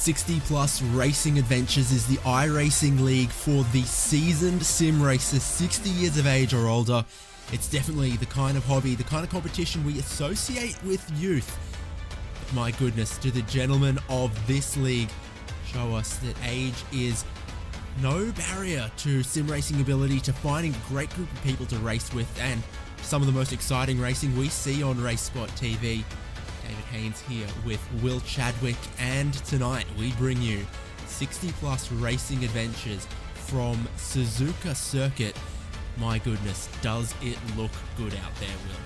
60 Plus Racing Adventures is the iRacing league for the seasoned sim racers 60 years of age or older. It's definitely the kind of hobby, the kind of competition we associate with youth. But my goodness, do the gentlemen of this league show us that age is no barrier to sim racing ability, to finding a great group of people to race with, and some of the most exciting racing we see on RaceSpotTV. David Haynes here with Will Chadwick, and tonight we bring you 60 Plus Racing Adventures from Suzuka Circuit. My goodness, does it look good out there, Will?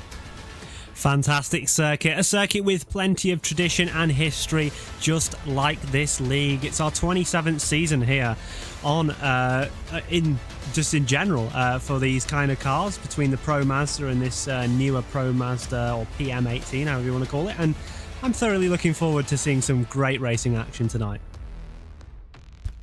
Fantastic circuit, a circuit with plenty of tradition and history, just like this league. It's our 27th season here on in general for these kind of cars, between the Pro Mazda and this newer Pro Mazda, or PM18, however you want to call it, and I'm thoroughly looking forward to seeing some great racing action tonight.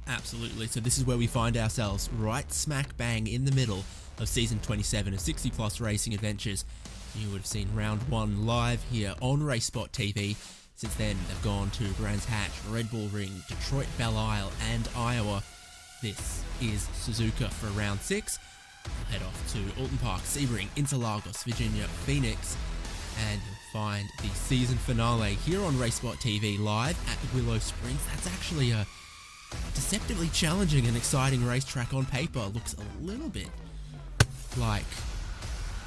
Absolutely. So this is where we find ourselves, right smack bang in the middle of season 27 of 60 Plus Racing Adventures. You would have seen round one live here on RaceSpotTV. Since then, they've gone to Brands Hatch, Red Bull Ring, Detroit Belle Isle, and Iowa. This is Suzuka for round 6. We'll head off to Alton Park, Sebring, Interlagos, Virginia, Phoenix, and you'll find the season finale here on RaceSpotTV live at Willow Springs. That's actually a deceptively challenging and exciting racetrack on paper. Looks a little bit like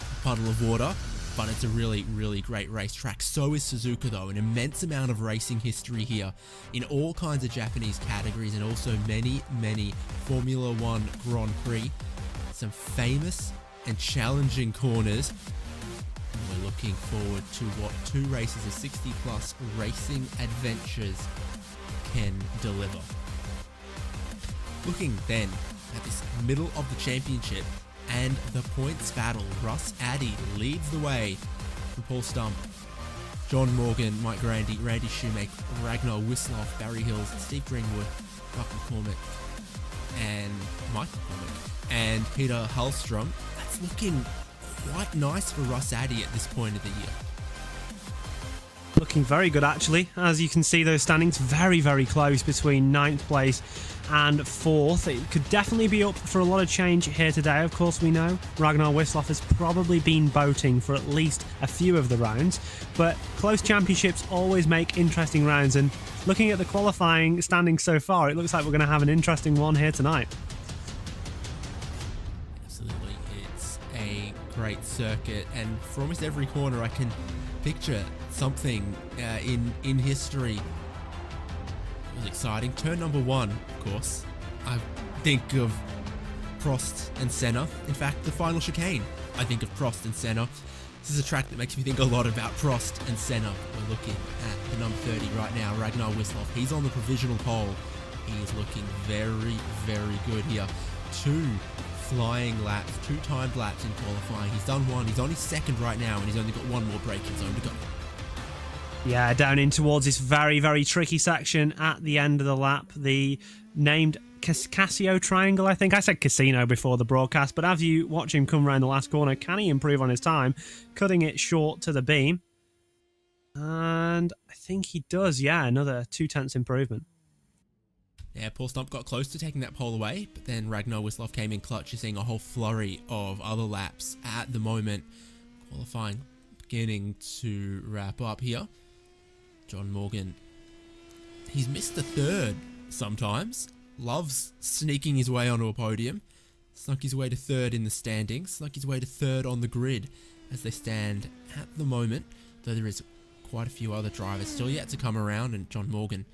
a puddle of water, but it's a really, really great racetrack. So is Suzuka though, an immense amount of racing history here in all kinds of Japanese categories, and also many, many Formula One Grand Prix. Some famous and challenging corners. And we're looking forward to what two races of 60 Plus Racing Adventures can deliver. Looking then at this middle of the championship and the points battle, Russ Addy leads the way from Paul Stump, John Morgan, Mike Grandy, Randy Shoemake, Ragnar Wisloff, Barry Hills, Steve Greenwood, Mark McCormick, and Mike McCormick, and Peter Hallstrom. That's looking quite nice for Russ Addy at this point of the year. Looking very good, actually. As you can see, those standings very, very close between 9th place and 4th. It could definitely be up for a lot of change here today. Of course, we know Ragnar Wisloff has probably been boating for at least a few of the rounds, but close championships always make interesting rounds, and looking at the qualifying standings so far, it looks like we're going to have an interesting one here tonight. Absolutely. It's a great circuit, and for almost every corner I can picture something in history. It was exciting. Turn number 1, of course, I think of Prost and Senna. In fact, the final chicane, I think of Prost and Senna. This is a track that makes me think a lot about Prost and Senna. We're looking at the number 30 right now, Ragnar Wisloff. He's on the provisional pole. He is looking very, very good here. 2 flying laps, 2 timed laps in qualifying. He's done 1. He's on his 2nd right now, and he's only got 1 more braking zone to go. Yeah, down in towards this very, very tricky section at the end of the lap. The named Casio Triangle, I think. I said Casino before the broadcast, but as you watch him come around the last corner, can he improve on his time? Cutting it short to the beam. And I think he does, yeah, another 2/10 improvement. Yeah, Paul Stump got close to taking that pole away, but then Ragnar Wisloff came in clutch. You're seeing a whole flurry of other laps at the moment. Qualifying beginning to wrap up here. John Morgan, he's missed the 3rd sometimes. Loves sneaking his way onto a podium. Snuck his way to 3rd in the standings. Snuck his way to 3rd on the grid as they stand at the moment. Though there is quite a few other drivers still yet to come around, and John Morgan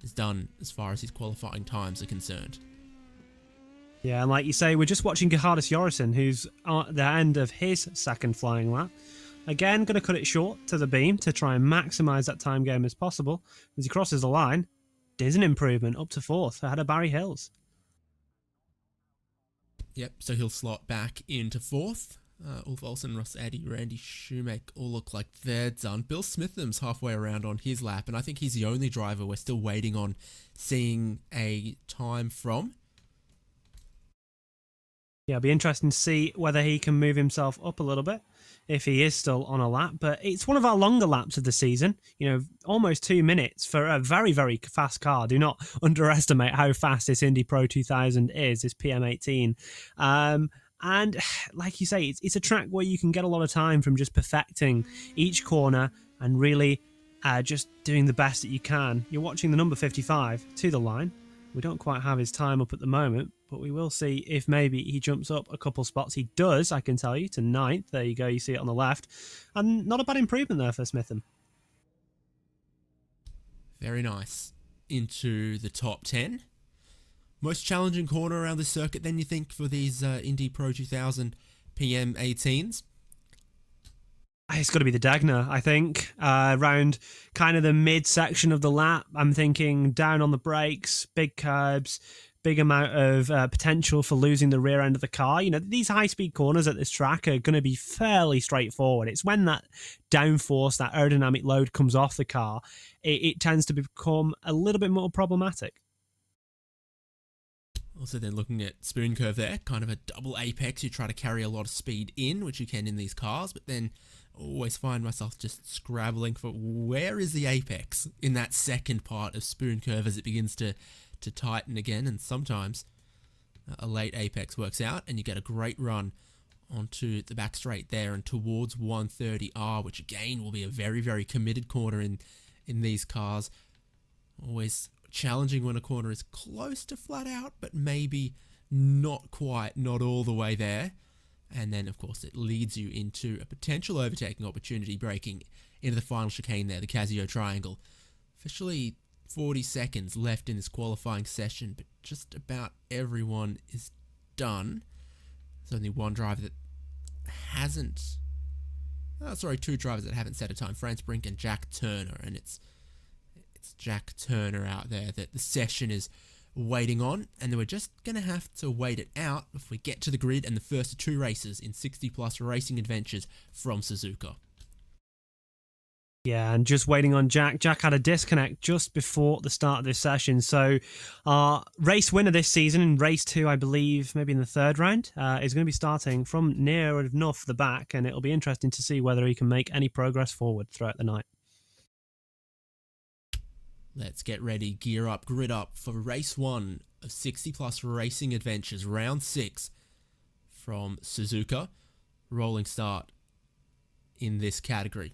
is done as far as his qualifying times are concerned. Yeah, and like you say, we're just watching Gerhardus Jorgensen, who's at the end of his 2nd flying lap. Again, going to cut it short to the beam to try and maximise that time game as possible. As he crosses the line, there's an improvement up to 4th ahead of Barry Hills. Yep, so he'll slot back into 4th. Ulf Olsen, Russ Addy, Randy Shoemake all look like they're done. Bill Smitham's halfway around on his lap, and I think he's the only driver we're still waiting on seeing a time from. Yeah, it'll be interesting to see whether he can move himself up a little bit. if he is still on a lap. But it's one of our longer laps of the season. Almost 2 minutes for a very, very fast car. Do not underestimate how fast this Indy Pro 2000 is, this PM18. And like you say, it's a track where you can get a lot of time from just perfecting each corner and really just doing the best that you can. You're watching the number 55 to the line. We don't quite have his time up at the moment, but we will see if maybe he jumps up a couple spots. He does, I can tell you, to 9th. There you go, you see it on the left. And not a bad improvement there for Smitham. Very nice. Into the top 10. Most challenging corner around the circuit then, you think, for these Indy Pro 2000 PM18s? It's got to be the Dagner, I think. Around kind of the mid-section of the lap, I'm thinking down on the brakes, big curbs, big amount of potential for losing the rear end of the car. These high-speed corners at this track are going to be fairly straightforward. It's when that downforce, that aerodynamic load comes off the car, it tends to become a little bit more problematic. Also then looking at spoon curve there, kind of a double apex. You try to carry a lot of speed in, which you can in these cars, but then always find myself just scrabbling for where is the apex in that second part of spoon curve as it begins to tighten again. And sometimes a late apex works out and you get a great run onto the back straight there and towards 130R, which again will be a very, very committed corner in these cars. Always challenging when a corner is close to flat out, but maybe not quite, not all the way there. And then, of course, it leads you into a potential overtaking opportunity, breaking into the final chicane there, the Casio Triangle. Officially 40 seconds left in this qualifying session, but just about everyone is done. There's only one driver that hasn't... two drivers that haven't set a time, France Brink and Jack Turner, and it's Jack Turner out there that the session is waiting on, and then we're just going to have to wait it out if we get to the grid and the first 2 races in 60 plus racing adventures from Suzuka. Yeah, and just waiting on Jack. Jack had a disconnect just before the start of this session, so our race winner this season in race 2, I believe, maybe in the 3rd round, is going to be starting from near enough the back, and it'll be interesting to see whether he can make any progress forward throughout the night. Let's get ready, gear up, grid up for race 1 of 60 plus racing adventures, round 6 from Suzuka. Rolling start in this category.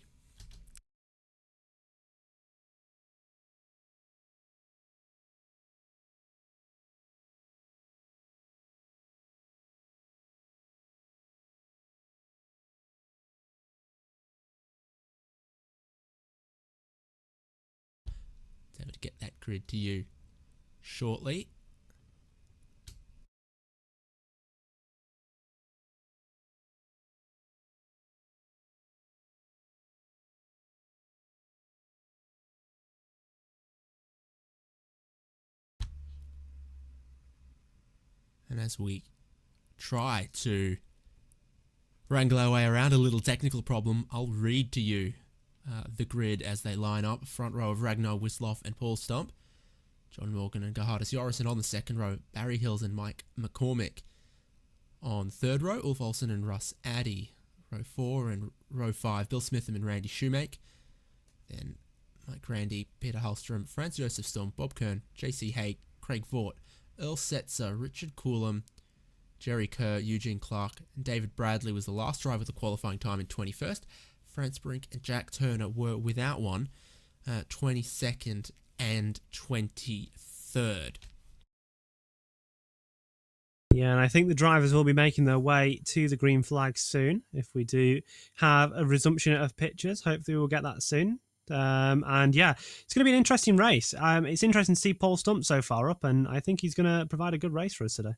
Able to get that grid to you shortly. And as we try to wrangle our way around a little technical problem, I'll read to you the grid as they line up. Front row of Ragnar Wisloff and Paul Stump, John Morgan and Gerhardus Jorrison on the second row, Barry Hills and Mike McCormick on third row, Ulf Olsen and Russ Addy, row 4, and row 5, Bill Smitham and Randy Shoemake. Then Mike Randy, Peter Hallstrom, Franz Josef Stump, Bob Kern, JC Haig, Craig Vaught, Earl Setzer, Richard Coulomb, Jerry Kerr, Eugene Clark, and David Bradley was the last driver with the qualifying time in 21st. France Brink and Jack Turner were without one, 22nd and 23rd. Yeah, and I think the drivers will be making their way to the green flag soon. If we do have a resumption of pictures, hopefully we'll get that soon. And yeah, it's going to be an interesting race. It's interesting to see Paul Stump so far up, and I think he's going to provide a good race for us today.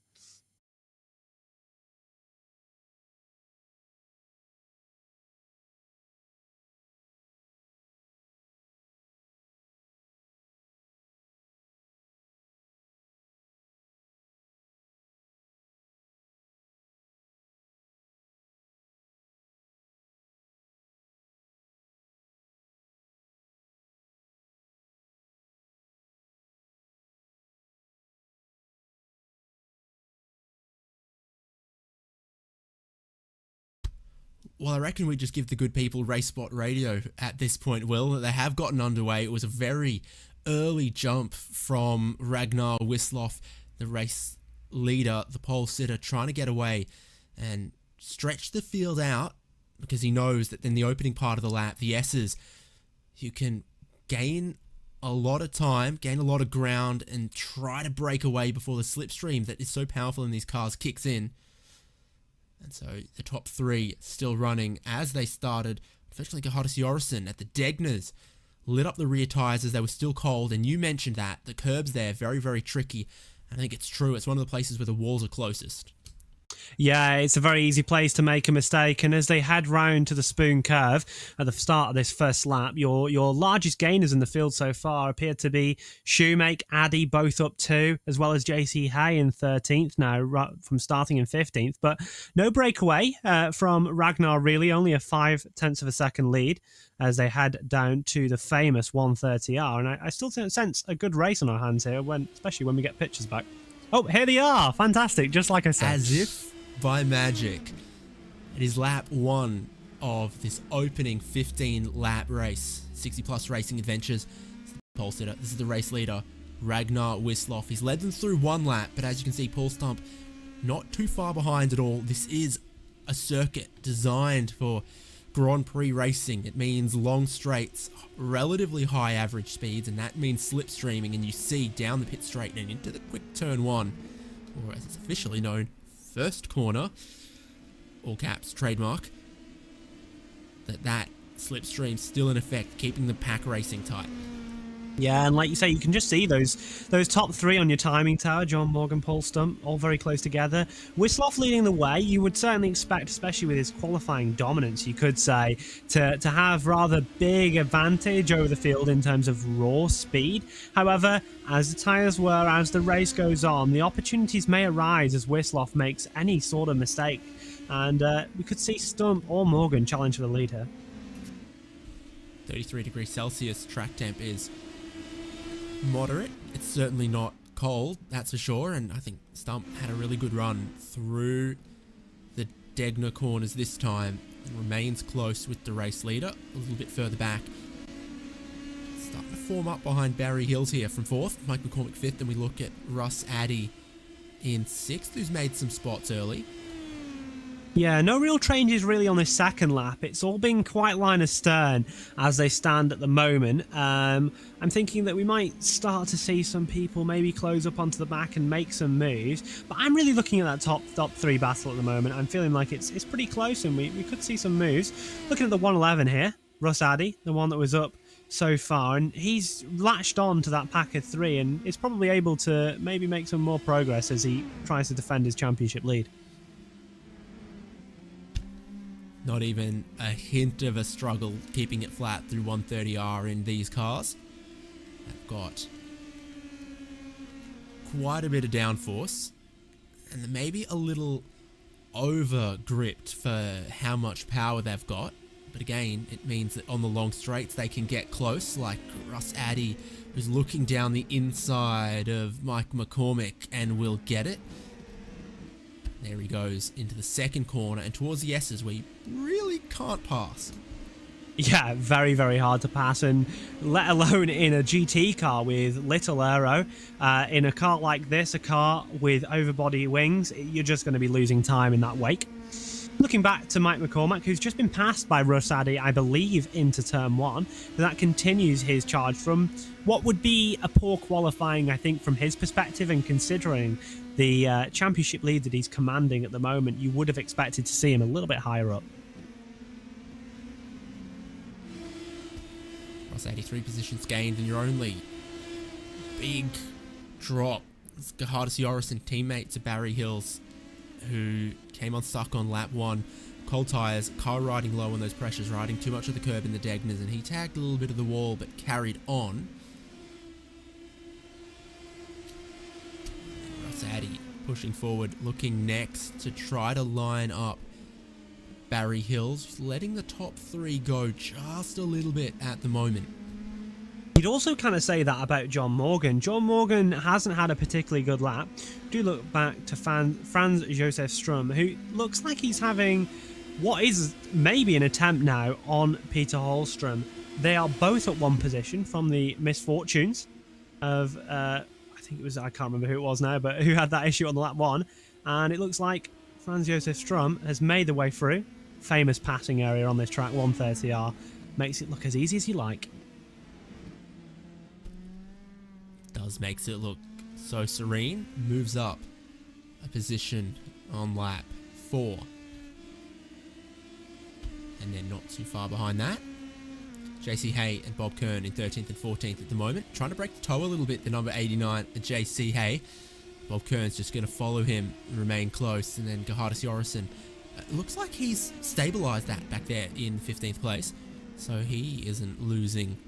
Well, I reckon we just give the good people Race Spot Radio at this point, Will. They have gotten underway. It was a very early jump from Ragnar Wisloff, the race leader, the pole sitter, trying to get away and stretch the field out because he knows that in the opening part of the lap, the S's, you can gain a lot of time, gain a lot of ground, and try to break away before the slipstream that is so powerful in these cars kicks in. And so the top three still running as they started. Unfortunately, Gahadis Yorison at the Degners lit up the rear tyres as they were still cold. And you mentioned that. The curbs there, very, very tricky. I think it's true. It's one of the places where the walls are closest. Yeah, it's a very easy place to make a mistake, and as they head round to the Spoon Curve at the start of this first lap, your largest gainers in the field so far appear to be Shoemake, Addy, both up 2, as well as JC Hay in 13th now, from starting in 15th, but no breakaway from Ragnar really, only a 0.5 of a second lead as they head down to the famous 130R, and I still sense a good race on our hands here, especially when we get pictures back. Oh, here they are. Fantastic. Just like I said. As if by magic. It is lap 1 of this opening 15-lap race. 60-plus Racing Adventures. This is the pole sitter. This is the race leader, Ragnar Wisloff. He's led them through 1 lap, but as you can see, Paul Stump not too far behind at all. This is a circuit designed for Grand Prix racing. It means long straights, relatively high average speeds, and that means slipstreaming, and you see down the pit straight and into the quick turn 1, or as it's officially known, first corner, all caps, trademark, that slipstream's still in effect, keeping the pack racing tight. Yeah, and like you say, you can just see those top 3 on your timing tower, John Morgan, Paul Stump, all very close together. Wisloff leading the way. You would certainly expect, especially with his qualifying dominance, you could say, to have rather big advantage over the field in terms of raw speed. However, as the tyres wear, as the race goes on, the opportunities may arise as Wisloff makes any sort of mistake. And we could see Stump or Morgan challenge for the lead here. 33 degrees Celsius track temp is moderate. It's certainly not cold, that's for sure, and I think Stump had a really good run through the Degner corners this time and remains close with the race leader a little bit further back. Starting to form up behind Barry Hills here from 4th, Mike McCormick 5th, and we look at Russ Addy in 6th, who's made some spots early. Yeah, no real changes really on this second lap. It's all been quite line astern as they stand at the moment. I'm thinking that we might start to see some people maybe close up onto the back and make some moves. But I'm really looking at that top 3 battle at the moment. I'm feeling like it's pretty close and we could see some moves. Looking at the 111 here, Russ Addy, the one that was up so far, and he's latched on to that pack of 3 and is probably able to maybe make some more progress as he tries to defend his championship lead. Not even a hint of a struggle keeping it flat through 130R in these cars. They've got quite a bit of downforce and maybe a little over gripped for how much power they've got. But again, it means that on the long straights they can get close, like Russ Addy, who's looking down the inside of Mike McCormick and will get it. There he goes into the second corner and towards the S's where you really can't pass. Yeah, very, very hard to pass, and let alone in a GT car with little aero. In a car like this, a car with overbody wings, you're just going to be losing time in that wake. Looking back to Mike McCormack, who's just been passed by Russ Addy, I believe, into turn 1. That continues his charge from what would be a poor qualifying, I think, from his perspective, and considering the championship lead that he's commanding at the moment, you would have expected to see him a little bit higher up. Russ Addy, 3 positions gained, and your only big drop is Gahadis Yorison, teammate to Barry Hills, who came unstuck on lap 1. Cold tyres, car riding low on those pressures, riding too much of the curb in the Degners, and he tagged a little bit of the wall but carried on. Russ Addy pushing forward, looking next to try to line up Barry Hills, just letting the top 3 go just a little bit at the moment. You'd also kind of say that about John Morgan. John Morgan hasn't had a particularly good lap. Do look back to Franz Josef Strum, who looks like he's having what is maybe an attempt now on Peter Hallstrom. They are both at one position from the misfortunes of, I think it was, I can't remember who it was now, but who had that issue on the lap 1. And it looks like Franz Josef Strum has made the way through. Famous passing area on this track, 130R. Makes it look as easy as you like. Makes it look so serene. Moves up a position on lap 4. And then not too far behind that. JC Hay and Bob Kern in 13th and 14th at the moment. Trying to break the toe a little bit, the number 89, JC Hay. Bob Kern's just going to follow him and remain close. And then Gahardis Jorison. It looks like he's stabilised that back there in 15th place. So he isn't losing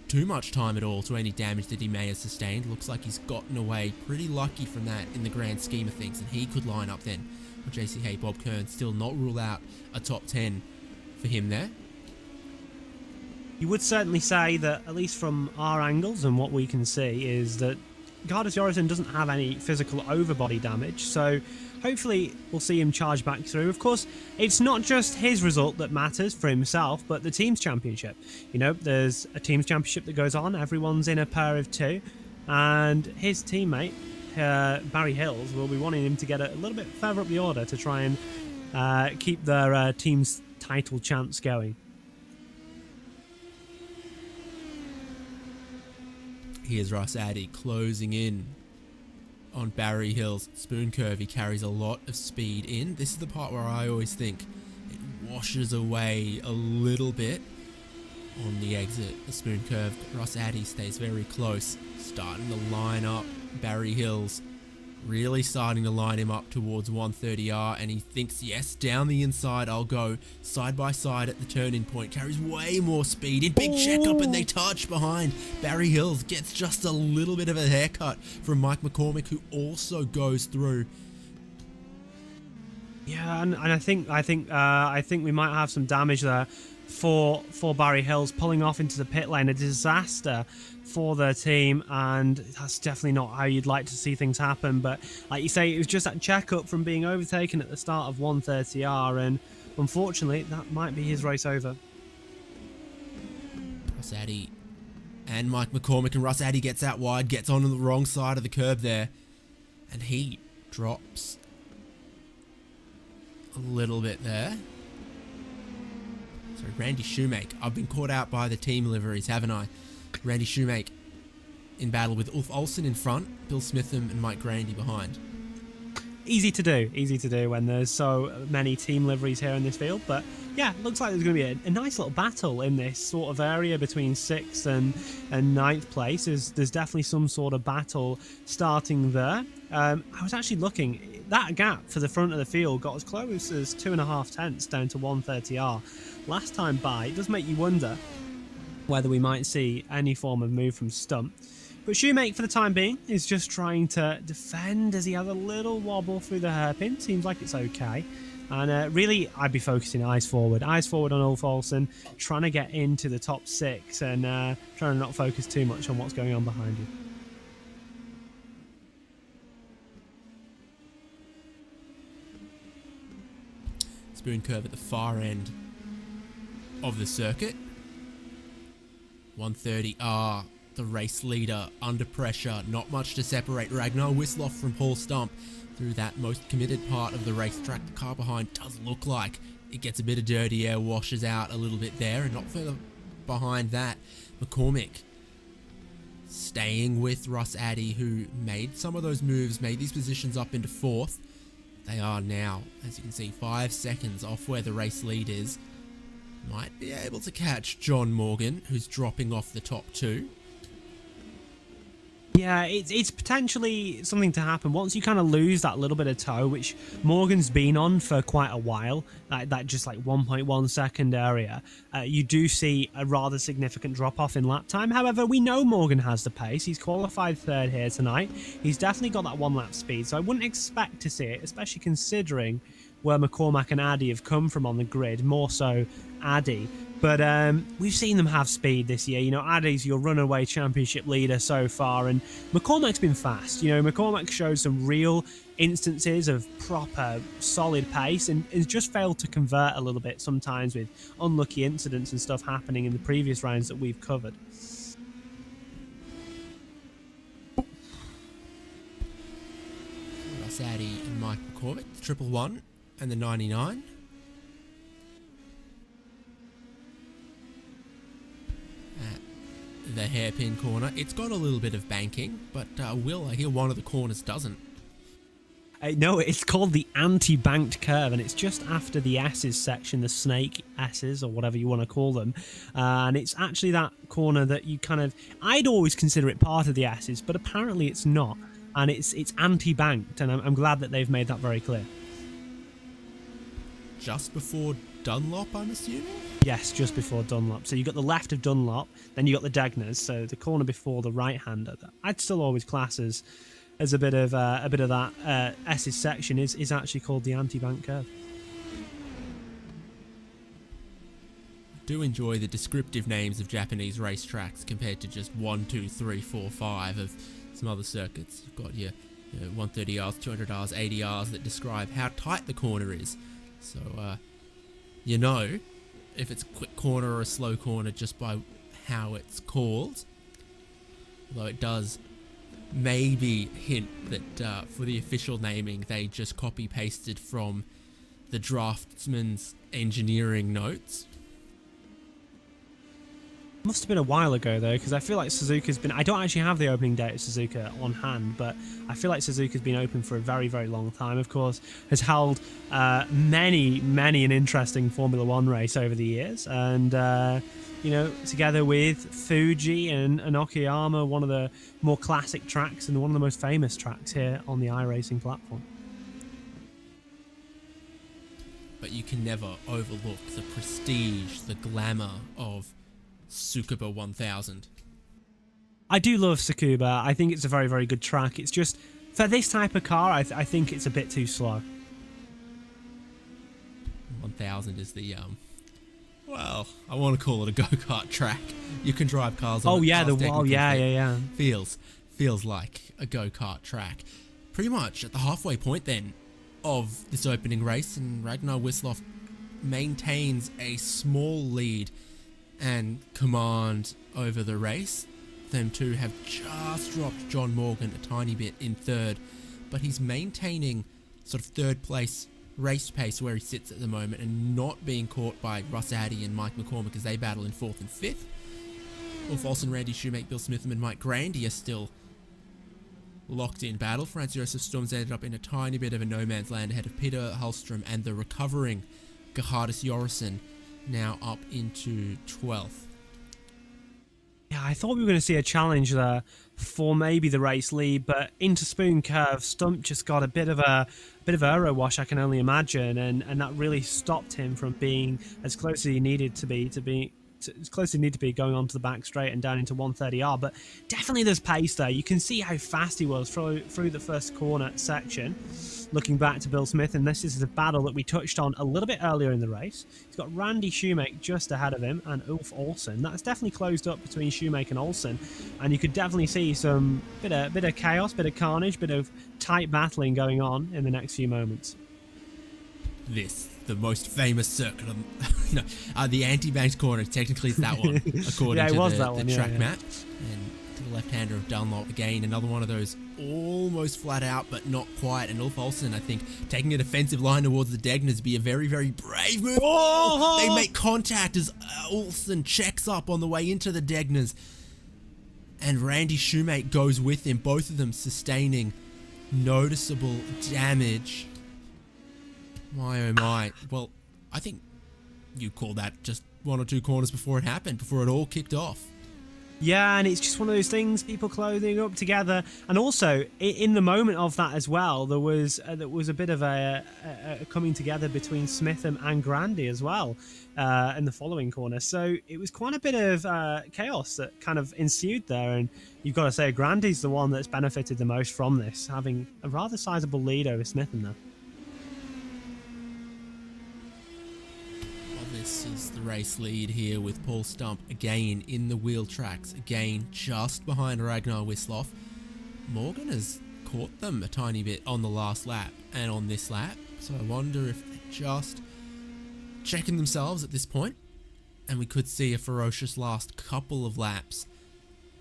too much time at all to any damage that he may have sustained. Looks like he's gotten away pretty lucky from that in the grand scheme of things, and he could line up then with JC Hay, Bob Kern. Still not rule out a top 10 for him there. You would certainly say that, at least from our angles and what we can see, is that Gahardis Jorison doesn't have any physical overbody damage, so hopefully we'll see him charge back through. Of course, it's not just his result that matters for himself, but the team's championship. You know, there's a team's championship that goes on, everyone's in a pair of 2, and his teammate, Barry Hills, will be wanting him to get a little bit further up the order to try and keep their team's title chance going. Here's Russ Addy closing in on Barry Hill's spoon curve. He carries a lot of speed in. This is the part where I always think it washes away a little bit on the exit. The spoon curve, Russ Addy stays very close, starting to line up Barry Hills, really starting to line him up towards 130R, and he thinks, yes, down the inside I'll go. Side by side at the turning point, carries way more speed in. Big checkup, and they touch behind. Barry Hills gets just a little bit of a haircut from Mike McCormick, who also goes through. Yeah, and I think we might have some damage there for Barry Hills, pulling off into the pit lane. A disaster for their team, and that's definitely not how you'd like to see things happen. But like you say, it was just that checkup from being overtaken at the start of 130R, and unfortunately that might be his race over. Russ Addy and Mike McCormick, and Russ Addy gets out wide, gets on the wrong side of the curb there, and he drops a little bit there. So Randy Shoemake, I've been caught out by the team liveries, haven't I? Randy Shoemake in battle with Ulf Olsen in front, Bill Smitham and Mike Grandy behind. Easy to do when there's so many team liveries here in this field. But yeah, looks like there's going to be a nice little battle in this sort of area between 6th and 9th place. There's definitely some sort of battle starting there. I was actually looking, that gap for the front of the field got as close as 2.5 tenths down to 130R. Last time by, it does make you wonder whether we might see any form of move from Stump. But Shoemake, for the time being, is just trying to defend as he has a little wobble through the hairpin. Seems like it's okay. And really, I'd be focusing eyes forward on Ulf Olsen, trying to get into the top 6 and trying to not focus too much on what's going on behind you. Spoon curve at the far end of the circuit. 130R, the race leader, under pressure. Not much to separate Ragnar Wisloff from Paul Stump through that most committed part of the racetrack. The car behind does look like it gets a bit of dirty air, washes out a little bit there, and not further behind that, McCormick staying with Russ Addy, who made some of those moves, made these positions up into 4th. They are now, as you can see, 5 seconds off where the race lead is. Might be able to catch John Morgan, who's dropping off the top 2. Yeah, it's potentially something to happen once you kind of lose that little bit of toe, which Morgan's been on for quite a while, that just like 1.1 second area. You do see a rather significant drop-off in lap time. However, we know Morgan has the pace. He's qualified 3rd here tonight. He's definitely got that 1-lap speed, so I wouldn't expect to see it, especially considering where McCormack and Addy have come from on the grid, more so Addy. But we've seen them have speed this year. You know, Addy's your runaway championship leader so far, and McCormack's been fast. You know, McCormack showed some real instances of proper solid pace and has just failed to convert a little bit sometimes with unlucky incidents and stuff happening in the previous rounds that we've covered. Russ Addy and Mike McCormack, the 111 and the 99. The hairpin corner. It's got a little bit of banking, but Will, I hear one of the corners doesn't. No, it's called the anti-banked curve, and it's just after the S's section, the snake S's, or whatever you want to call them. And it's actually that corner that you kind of... I'd always consider it part of the S's, but apparently it's not. And it's anti-banked, and I'm glad that they've made that very clear. Just before Dunlop, I'm assuming? Yes, just before Dunlop. So you've got the left of Dunlop, then you got the Degners, so the corner before the right-hander. I'd still always class as a bit of that S's section is actually called the anti-bank curve. Do enjoy the descriptive names of Japanese racetracks compared to just 1, 2, 3, 4, 5 of some other circuits. You've got your 130Rs, 200Rs, 80Rs that describe how tight the corner is. So, you know if it's a quick corner or a slow corner just by how it's called. Although it does maybe hint that for the official naming they just copy-pasted from the draftsman's engineering notes. Must have been a while ago though, because I feel like Suzuka's been... I don't actually have the opening date of Suzuka on hand, but I feel like Suzuka's been open for a very, very long time. Of course, has held many an interesting Formula One race over the years, and you know, together with Fuji and Okayama, one of the more classic tracks and one of the most famous tracks here on the iRacing platform. But you can never overlook the prestige, the glamour of Suzuka 1000. I do love Suzuka. I think it's a very, very good track. It's just, for this type of car, I think it's a bit too slow. 1000 is the, well, I want to call it a go-kart track. You can drive cars on oh, it. Yeah, yeah. Feels like a go-kart track. Pretty much at the halfway point then of this opening race, and Ragnar Wisloff maintains a small lead and command over the race. Them two have just dropped John Morgan a tiny bit in third, but he's maintaining sort of third place race pace where he sits at the moment and not being caught by Russ Addy and Mike McCormack as they battle in fourth and fifth. Ulf Olsen, Randy Shoemake, Bill Smitham and Mike Grandy are still locked in battle. Franz Josef Storms ended up in a tiny bit of a no man's land ahead of Peter Hallstrom and the recovering Gerhardus Jorrison, now up into 12th. Yeah, I thought we were going to see a challenge there for maybe the race lead, but into Spoon Curve, Stump just got a bit of aero wash, I can only imagine, and that really stopped him from being as close as he needed to be as close as he needed to be going onto the back straight and down into 130R. But definitely there's pace there. You can see how fast he was through the first corner section. Looking back to Bill Smith, and this is a battle that we touched on a little bit earlier in the race. He's got Randy Shoemake just ahead of him and Ulf Olsen. That's definitely closed up between Shoemake and Olsen, and you could definitely see some bit of chaos, bit of carnage, bit of tight battling going on in the next few moments. The most famous circuit on the anti-banked corner, technically it's that one, according to the track map. And to the left-hander of Dunlop, again, another one of those almost flat out, but not quite. And Ulf Olsen, I think, taking a defensive line towards the Degners be a very, very brave move. Oh! They make contact as Olsen checks up on the way into the Degners. And Randy Shoemake goes with him, both of them sustaining noticeable damage. My oh my. Well, I think you called that just one or two corners before it happened, before it all kicked off. Yeah, and it's just one of those things, people clothing up together. And also, in the moment of that as well, there was a bit of a coming together between Smitham and Grandy as well in the following corner. So it was quite a bit of chaos that kind of ensued there. And you've got to say, Grandy's the one that's benefited the most from this, having a rather sizable lead over Smitham there. This is the the race lead here with Paul Stump again in the wheel tracks, again just behind Ragnar Wisloff. Morgan has caught them a tiny bit on the last lap and on this lap, so I wonder if they're just checking themselves at this point, and we could see a ferocious last couple of laps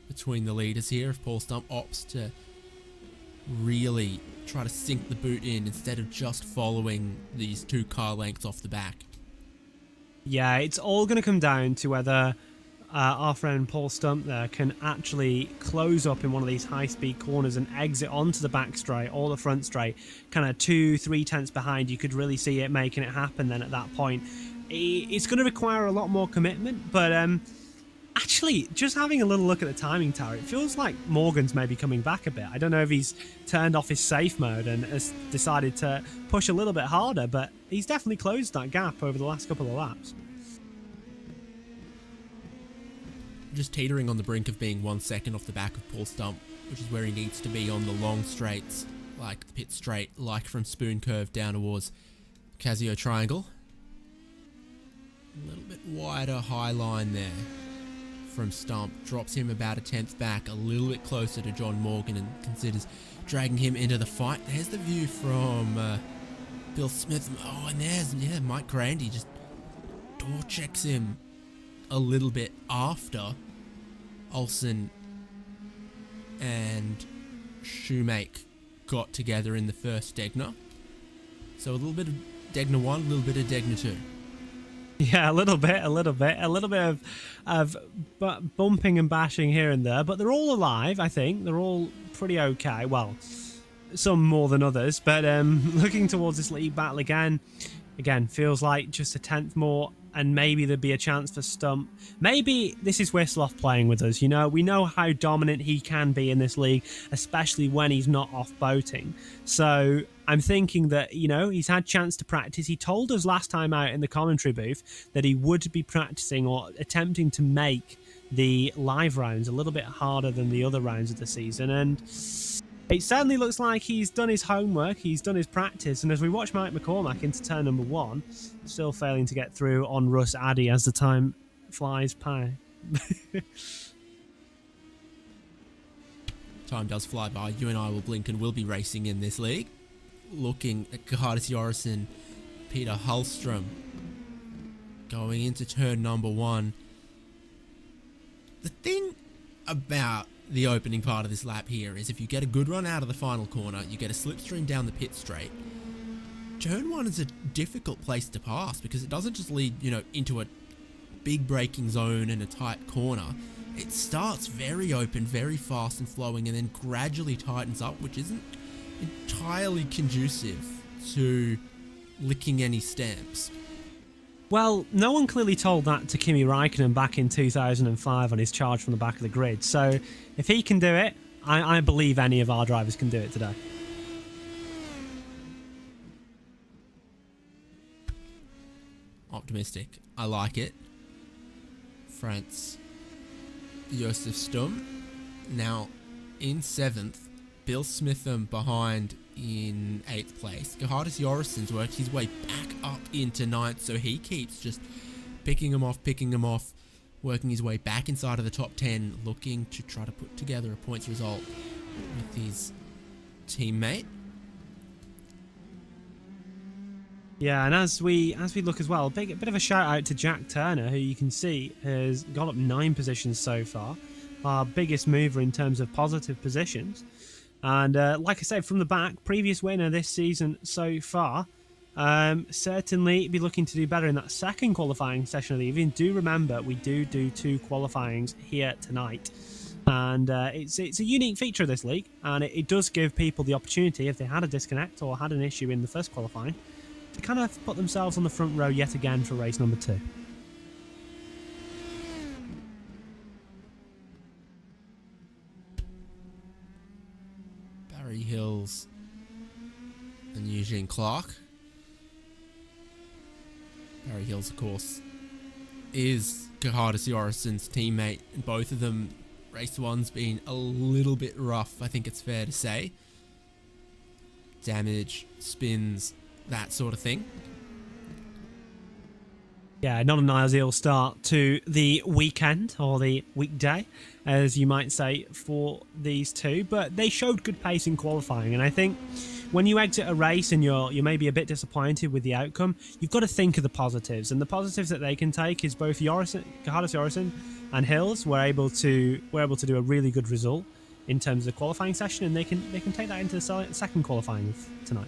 between the leaders here if Paul Stump opts to really try to sink the boot in instead of just following these 2 car lengths off the back. Yeah, it's all going to come down to whether our friend Paul Stump there can actually close up in one of these high-speed corners and exit onto the back straight or the front straight, kind of 2-3 tenths behind. You could really see it making it happen then at that point. It's going to require a lot more commitment, but actually, just having a little look at the timing tower, it feels like Morgan's maybe coming back a bit. I don't know if he's turned off his safe mode and has decided to push a little bit harder, but he's definitely closed that gap over the last couple of laps. Just teetering on the brink of being 1 second off the back of Paul Stump, which is where he needs to be on the long straights, like the pit straight, like from Spoon Curve down towards Casio Triangle. A little bit wider high line there from Stump, drops him about a tenth back, a little bit closer to John Morgan, and considers dragging him into the fight. There's the view from Bill Smith. Oh, and there's, Mike Grandy just door checks him a little bit after Olsen and Shoemake got together in the first Degner. So a little bit of Degner 1, a little bit of Degner 2. Yeah, a little bit of bumping and bashing here and there, but they're all alive, I think. They're all pretty okay. Well, some more than others, but looking towards this league battle again, feels like just a tenth more, and maybe there'd be a chance for Stump. Maybe this is Wisloff playing with us, you know? We know how dominant he can be in this league, especially when he's not off boating. So I'm thinking that, you know, he's had chance to practice. He told us last time out in the commentary booth that he would be practicing or attempting to make the live rounds a little bit harder than the other rounds of the season, and it certainly looks like he's done his homework, he's done his practice, and as we watch Mike McCormack into turn number 1, still failing to get through on Russ Addy as the time flies by. Time does fly by. You and I will blink and we'll be racing in this league. Looking at Gerhardus Jorrison, Peter Hallstrom going into turn number 1. The thing about the opening part of this lap here is if you get a good run out of the final corner, you get a slipstream down the pit straight. Turn 1 is a difficult place to pass because it doesn't just lead, you know, into a big braking zone and a tight corner. It starts very open, very fast and flowing, and then gradually tightens up, which isn't entirely conducive to licking any stamps. Well, no one clearly told that to Kimi Räikkönen back in 2005 on his charge from the back of the grid. So if he can do it, I believe any of our drivers can do it today. Optimistic. I like it. France Josef Stum now in 7th. Bill Smitham behind in 8th place. Gerhardus Jorrison's worked his way back up into 9th, so he keeps just picking them off, working his way back inside of the top 10, looking to try to put together a points result with his teammate. Yeah, and as we look as well, a bit of a shout out to Jack Turner, who you can see has got up 9 positions so far, our biggest mover in terms of positive positions. And like I said, from the back, previous winner this season so far, certainly be looking to do better in that second qualifying session of the evening. Do remember, we do 2 qualifyings here tonight. And it's a unique feature of this league, and it does give people the opportunity, if they had a disconnect or had an issue in the first qualifying, to kind of put themselves on the front row yet again for race number 2. Barry Hills and Eugene Clark. Barry Hills, of course, is Gerhardus Jorrison's teammate, and both of them, race 1's been a little bit rough, I think it's fair to say. Damage, spins, that sort of thing. Yeah, not an ideal start to the weekend, or the weekday, as you might say, for these two. But they showed good pace in qualifying, and I think when you exit a race and you're maybe a bit disappointed with the outcome, you've got to think of the positives. And the positives that they can take is both Jorison and Hills were able to do a really good result in terms of the qualifying session, and they can take that into the second qualifying tonight.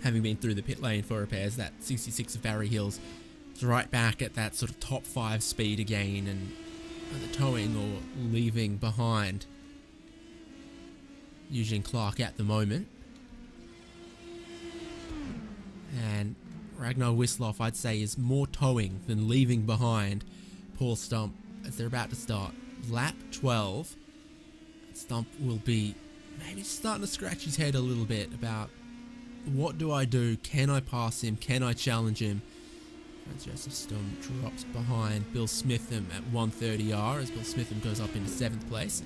Having been through the pit lane for repairs, that 66 of Barry Hills is right back at that sort of top 5 speed again, and either towing or leaving behind Eugene Clark at the moment. And Ragnar Wisloff, I'd say, is more towing than leaving behind Paul Stump as they're about to start lap 12. Stump will be maybe starting to scratch his head a little bit about, what do I do? Can I pass him? Can I challenge him? Franz Josef Stum drops behind Bill Smitham at 130R as Bill Smitham goes up into 7th place.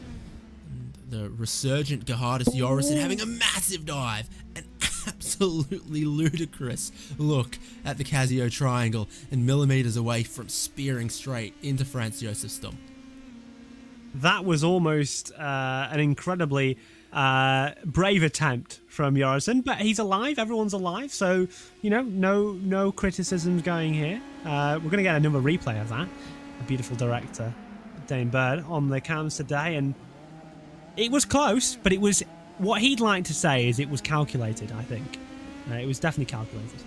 And the resurgent Gerhardus Jorison having a massive dive. An absolutely ludicrous look at the Casio triangle and millimeters away from spearing straight into Franz Josef Stum. That was almost an incredibly brave attempt from Jorison, but he's alive. Everyone's alive, so no criticisms going here. We're going to get another replay of that. A beautiful director, Dane Bird, on the cams today, and it was close, but it was, what he'd like to say is it was calculated. I think it was definitely calculated.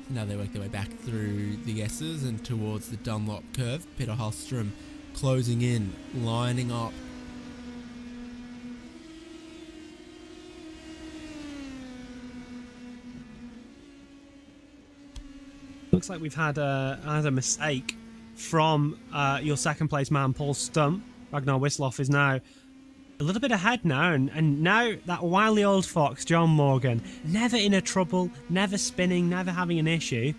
Now they work their way back through the S's and towards the Dunlop curve. Peter Hallstrom closing in, lining up. Looks like we've had a mistake from your second place man, Paul Stump. Ragnar Wisloff is now a little bit ahead now, and now that wily old fox, John Morgan, never in a trouble, never spinning, never having an issue,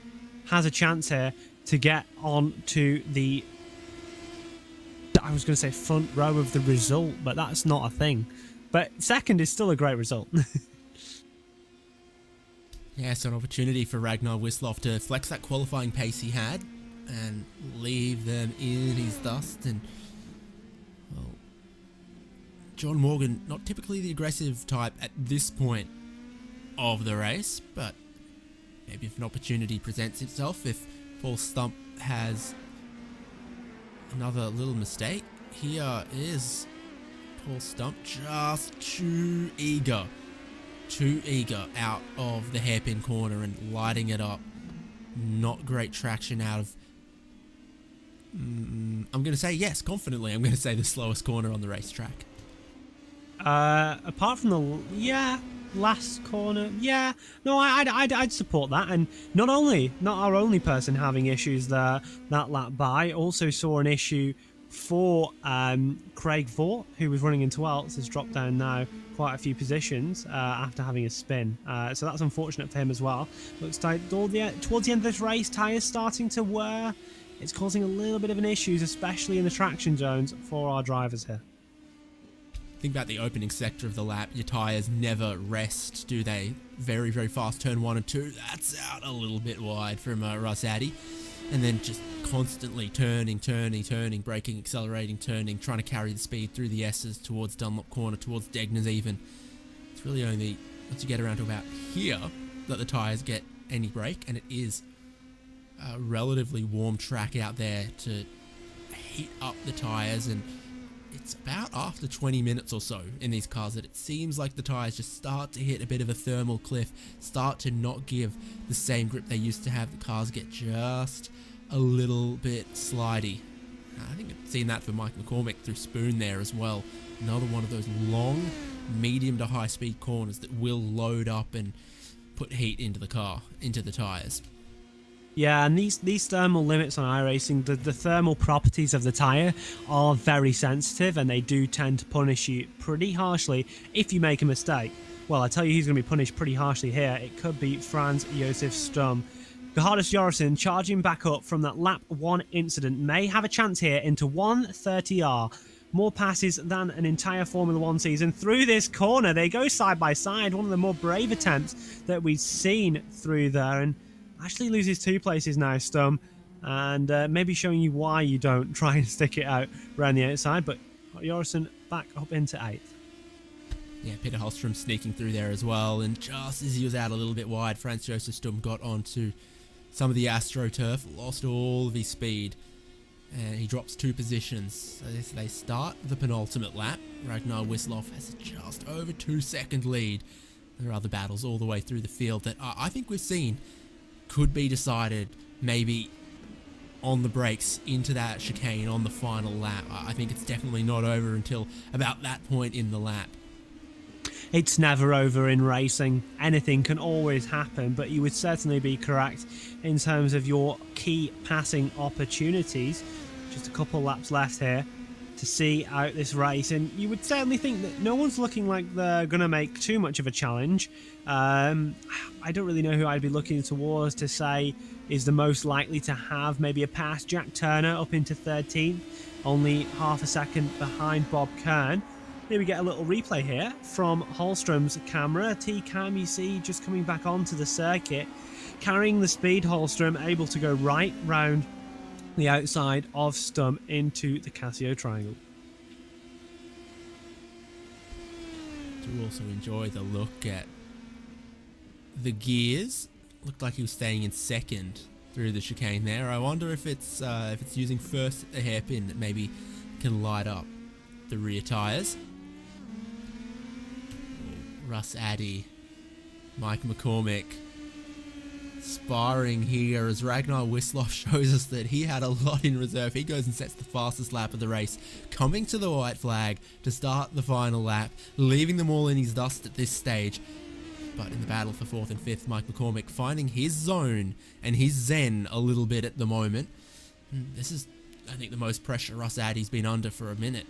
has a chance here to get on to the, I was going to say front row of the result, but that's not a thing. But second is still a great result. Yeah, so an opportunity for Ragnar Wisloff to flex that qualifying pace he had and leave them in his dust. And well, John Morgan, not typically the aggressive type at this point of the race, but maybe if an opportunity presents itself, if Paul Stump has another little mistake. Here is Paul Stump just too eager out of the hairpin corner and lighting it up. Not great traction out of, I'm going to say, yes, confidently, I'm going to say the slowest corner on the racetrack. Apart from the last corner, no, I'd support that. And not our only person having issues there that lap by, also saw an issue for Craig Vaught, who was running in 12th, has dropped down now quite a few positions after having a spin. So that's unfortunate for him as well. Looks like towards the end of this race, tyres starting to wear. It's causing a little bit of an issue, especially in the traction zones for our drivers here. Think about the opening sector of the lap. Your tyres never rest, do they? Very, very fast turn 1 and 2. That's out a little bit wide from Russ Addy. And then just constantly turning, braking, accelerating, turning, trying to carry the speed through the S's towards Dunlop Corner, towards Degner's even. It's really only once you get around to about here that the tyres get any break, and it is a relatively warm track out there to heat up the tyres, and it's about after 20 minutes or so in these cars that it seems like the tyres just start to hit a bit of a thermal cliff, start to not give the same grip they used to have. The cars get just a little bit slidey. I think I've seen that for Mike McCormick through Spoon there as well. Another one of those long, medium to high speed corners that will load up and put heat into the car, into the tyres. Yeah, and these thermal limits on iRacing, the thermal properties of the tyre are very sensitive, and they do tend to punish you pretty harshly if you make a mistake. Well, I tell you, he's going to be punished pretty harshly here. It could be Franz Josef Stum Gerhardus Jorgensen charging back up from that lap 1 incident may have a chance here into 130R. More passes than an entire Formula 1 season through this corner. They go side by side. One of the more brave attempts that we've seen through there, and actually loses 2 places now, Stum, and maybe showing you why you don't try and stick it out around the outside. But Jorgensen back up into 8th. Yeah, Peter Hallstrom sneaking through there as well, and just as he was out a little bit wide, Franz Josef Stum got onto some of the AstroTurf, lost all of his speed, and he drops 2 positions. So they start the penultimate lap. Ragnar Wisloff has a just over 2-second lead. There are other battles all the way through the field that I think we've seen could be decided maybe on the brakes into that chicane on the final lap. I think it's definitely not over until about that point in the lap. It's never over in racing. Anything can always happen, but you would certainly be correct in terms of your key passing opportunities. Just a couple laps left here to see out this race, and you would certainly think that no one's looking like they're going to make too much of a challenge. I don't really know who I'd be looking towards to say is the most likely to have maybe a pass. Jack Turner up into 13th, only half a second behind Bob Kern. Here we get a little replay here from Hallstrom's camera. T-Cam, you see, just coming back onto the circuit, carrying the speed. Hallstrom able to go right round the outside of Stum into the Casio triangle. To also enjoy the look at the gears, looked like he was staying in 2nd through the chicane there. I wonder if it's using first at the hairpin that maybe can light up the rear tyres. Russ Addy, Mike McCormick sparring here as Ragnar Wisloff shows us that he had a lot in reserve. He goes and sets the fastest lap of the race, coming to the white flag to start the final lap, leaving them all in his dust at this stage. But in the battle for 4th and 5th, Mike McCormick finding his zone and his zen a little bit at the moment. This is, I think, the most pressure Russ Addy's been under for a minute.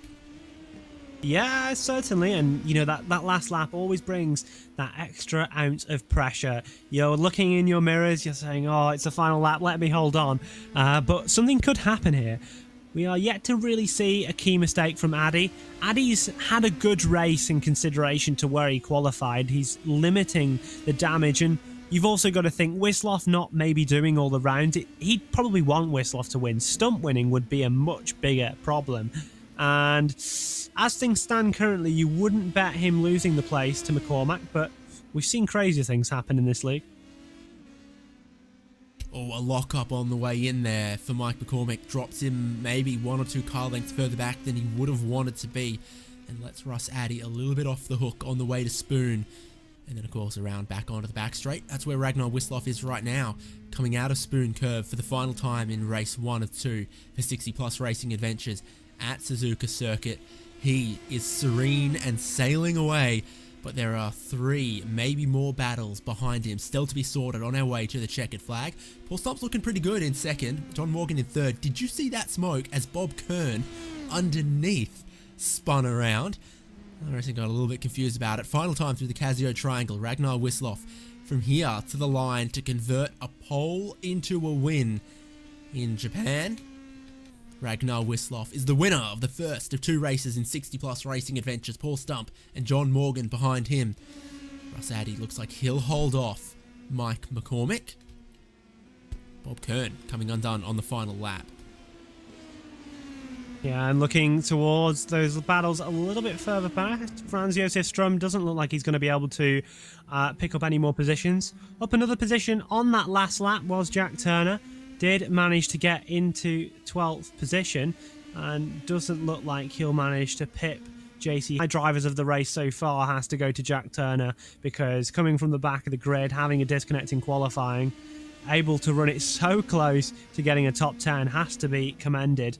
Yeah, certainly, and you know that last lap always brings that extra ounce of pressure. You're looking in your mirrors, you're saying, oh, it's the final lap, let me hold on. But something could happen here. We are yet to really see a key mistake from Addy. Addy's had a good race in consideration to where he qualified. He's limiting the damage, and you've also got to think Wisloff not maybe doing all the rounds. He'd probably want Wisloff to win. Stump winning would be a much bigger problem. And as things stand currently, you wouldn't bet him losing the place to McCormack, but we've seen crazier things happen in this league. Oh, a lock-up on the way in there for Mike McCormick. Drops him maybe 1 or 2 car lengths further back than he would have wanted to be, and lets Russ Addy a little bit off the hook on the way to Spoon. And then, of course, around back onto the back straight. That's where Ragnar Wisloff is right now, coming out of Spoon Curve for the final time in race 1 of 2 for 60 Plus Racing Adventures at Suzuka Circuit. He is serene and sailing away, but there are 3, maybe more battles behind him still to be sorted on our way to the checkered flag. Paul Stump's looking pretty good in 2nd, John Morgan in 3rd. Did you see that smoke as Bob Kern underneath spun around? iRacing got a little bit confused about it. Final time through the Casio triangle. Ragnar Wisloff from here to the line to convert a pole into a win in Japan. Ragnar Wisloff is the winner of the first of 2 races in 60 Plus Racing Adventures. Paul Stump and John Morgan behind him. Russ Addy looks like he'll hold off Mike McCormick. Bob Kern coming undone on the final lap. Yeah, and looking towards those battles a little bit further back, Franz Josef Stum doesn't look like he's going to be able to pick up any more positions. Up another position on that last lap was Jack Turner. Did manage to get into 12th position and doesn't look like he'll manage to pip JC. My drivers of the race so far has to go to Jack Turner, because coming from the back of the grid, having a disconnect in qualifying, able to run it so close to getting a top 10 has to be commended.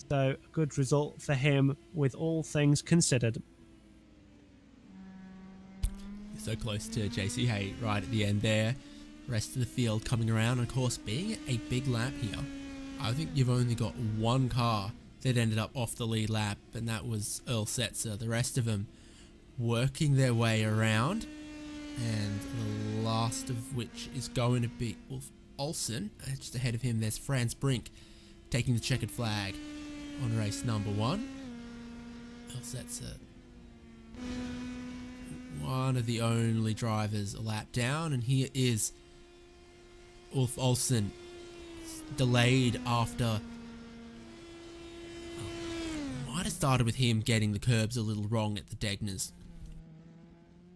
So a good result for him with all things considered. So close to JC Hay right at the end there. Rest of the field coming around, and of course, being a big lap here, I think you've only got 1 car that ended up off the lead lap, and that was Earl Setzer. The rest of them working their way around, and the last of which is going to be, well, Olsen. Just ahead of him, there's Franz Brink taking the checkered flag on race number 1. That's one of the only drivers a lap down, and here is Ulf Olsen, delayed after... might have started with him getting the curbs a little wrong at the Degners.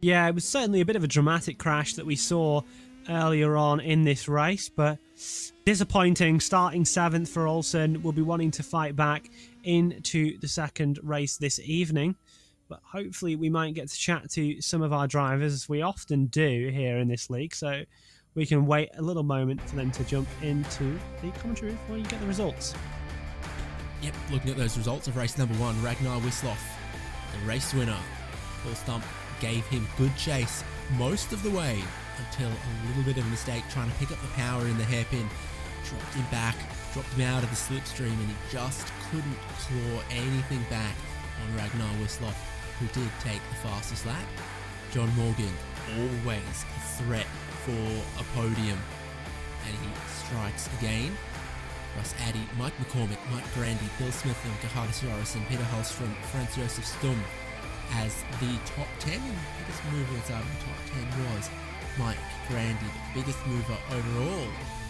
Yeah, it was certainly a bit of a dramatic crash that we saw earlier on in this race, but disappointing. Starting 7th for Olsen, will be wanting to fight back into the second race this evening, but hopefully we might get to chat to some of our drivers, as we often do here in this league, so we can wait a little moment for them to jump into the commentary before you get the results. Yep, looking at those results of race number 1, Ragnar Wisloff, the race winner. Paul Stump gave him good chase most of the way until a little bit of a mistake trying to pick up the power in the hairpin. Dropped him back, dropped him out of the slipstream, and he just couldn't claw anything back on Ragnar Wisloff, who did take the fastest lap. John Morgan, always a threat for a podium, and he strikes again. Russ Addy, Mike McCormick, Mike Grandy, Bill Smith and Gerhardus Jorrison, Peter Holstrom, Franz Josef Stum as the top 10. The biggest mover outside of the top 10 was Mike Grandy. The biggest mover overall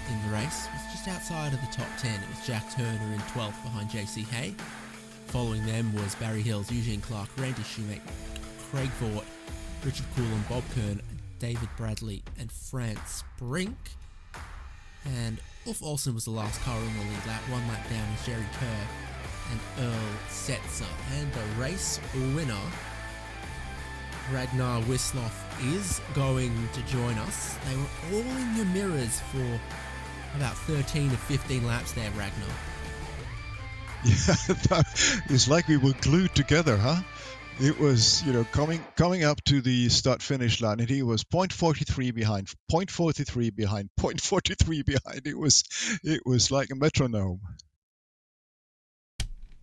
in the race was just outside of the top 10. It was Jack Turner in 12th behind JC Hay. Following them was Barry Hills, Eugene Clark, Randy Shoemake, Craig Vaught, Richard Coulomb, Bob Kern, David Bradley and France Brink. And Ulf Olsen was the last car in the lead lap. 1 lap down was Jerry Kerr and Earl Setzer. And the race winner, Ragnar Wisloff, is going to join us. They were all in your mirrors for about 13 to 15 laps there, Ragnar. Yeah, it's like we were glued together, huh? It was, coming up to the start-finish line, and he was 0.43 behind, 0.43 behind, 0.43 behind. It was like a metronome.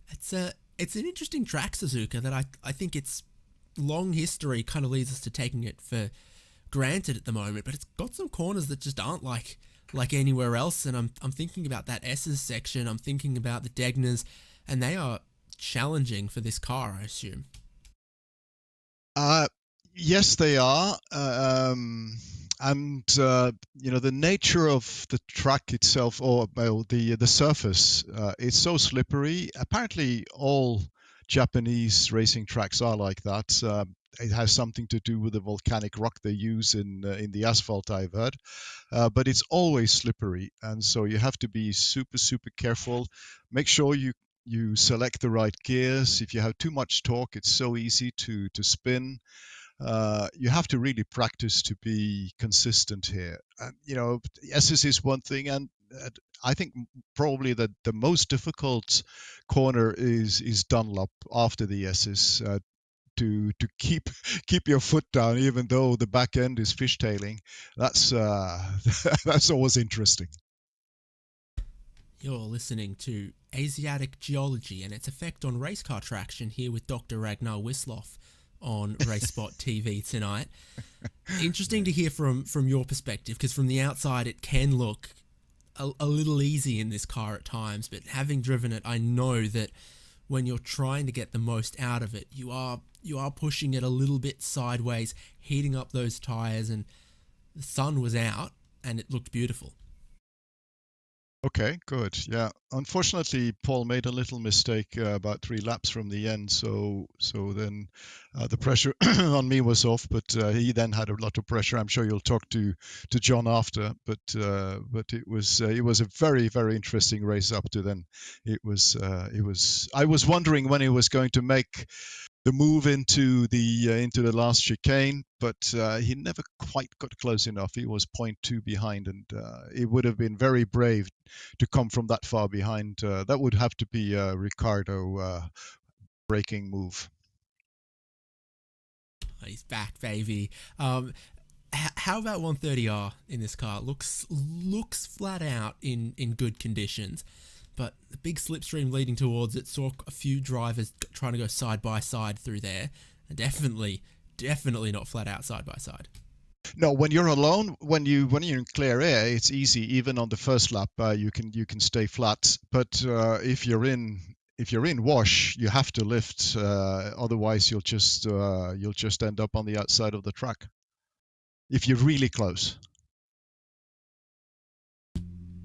It's an interesting track, Suzuka, that I think its long history kind of leads us to taking it for granted at the moment, but it's got some corners that just aren't like anywhere else, and I'm thinking about that S's section, I'm thinking about the Degners, and they are challenging for this car, I assume. Yes, they are. The nature of the track itself, or the surface, it's so slippery. Apparently, all Japanese racing tracks are like that. It has something to do with the volcanic rock they use in the asphalt, I've heard. But it's always slippery, and so you have to be super, super careful. Make sure you select the right gears. If you have too much torque, it's so easy to spin. You have to really practice to be consistent here. SS is one thing, and I think probably the most difficult corner is Dunlop after the S's. To keep your foot down, even though the back end is fishtailing, that's that's always interesting. You're listening to Asiatic Geology and its effect on race car traction here with Dr. Ragnar Wisloff on RaceSpotTV tonight. Interesting to hear from your perspective, because from the outside it can look a little easy in this car at times, but having driven it, I know that when you're trying to get the most out of it, you are pushing it a little bit sideways, heating up those tyres, and the sun was out and it looked beautiful. Okay, good. Yeah. Unfortunately, Paul made a little mistake about 3 laps from the end, so then the pressure on me was off, but he then had a lot of pressure. I'm sure you'll talk to John after, but it was a very, very interesting race up to then. It was I was wondering when he was going to make the move into the last chicane, but he never quite got close enough. He was 0.2 behind, and it would have been very brave to come from that far behind. That would have to be a Ricardo braking move. He's back, baby. How about 130R in this car? Looks flat out in good conditions. But the big slipstream leading towards it saw a few drivers trying to go side by side through there. And definitely not flat out side by side. No, when you're alone, when you're in clear air, it's easy. Even on the first lap, you can stay flat. But if you're in wash, you have to lift. Otherwise, you'll just end up on the outside of the track if you're really close.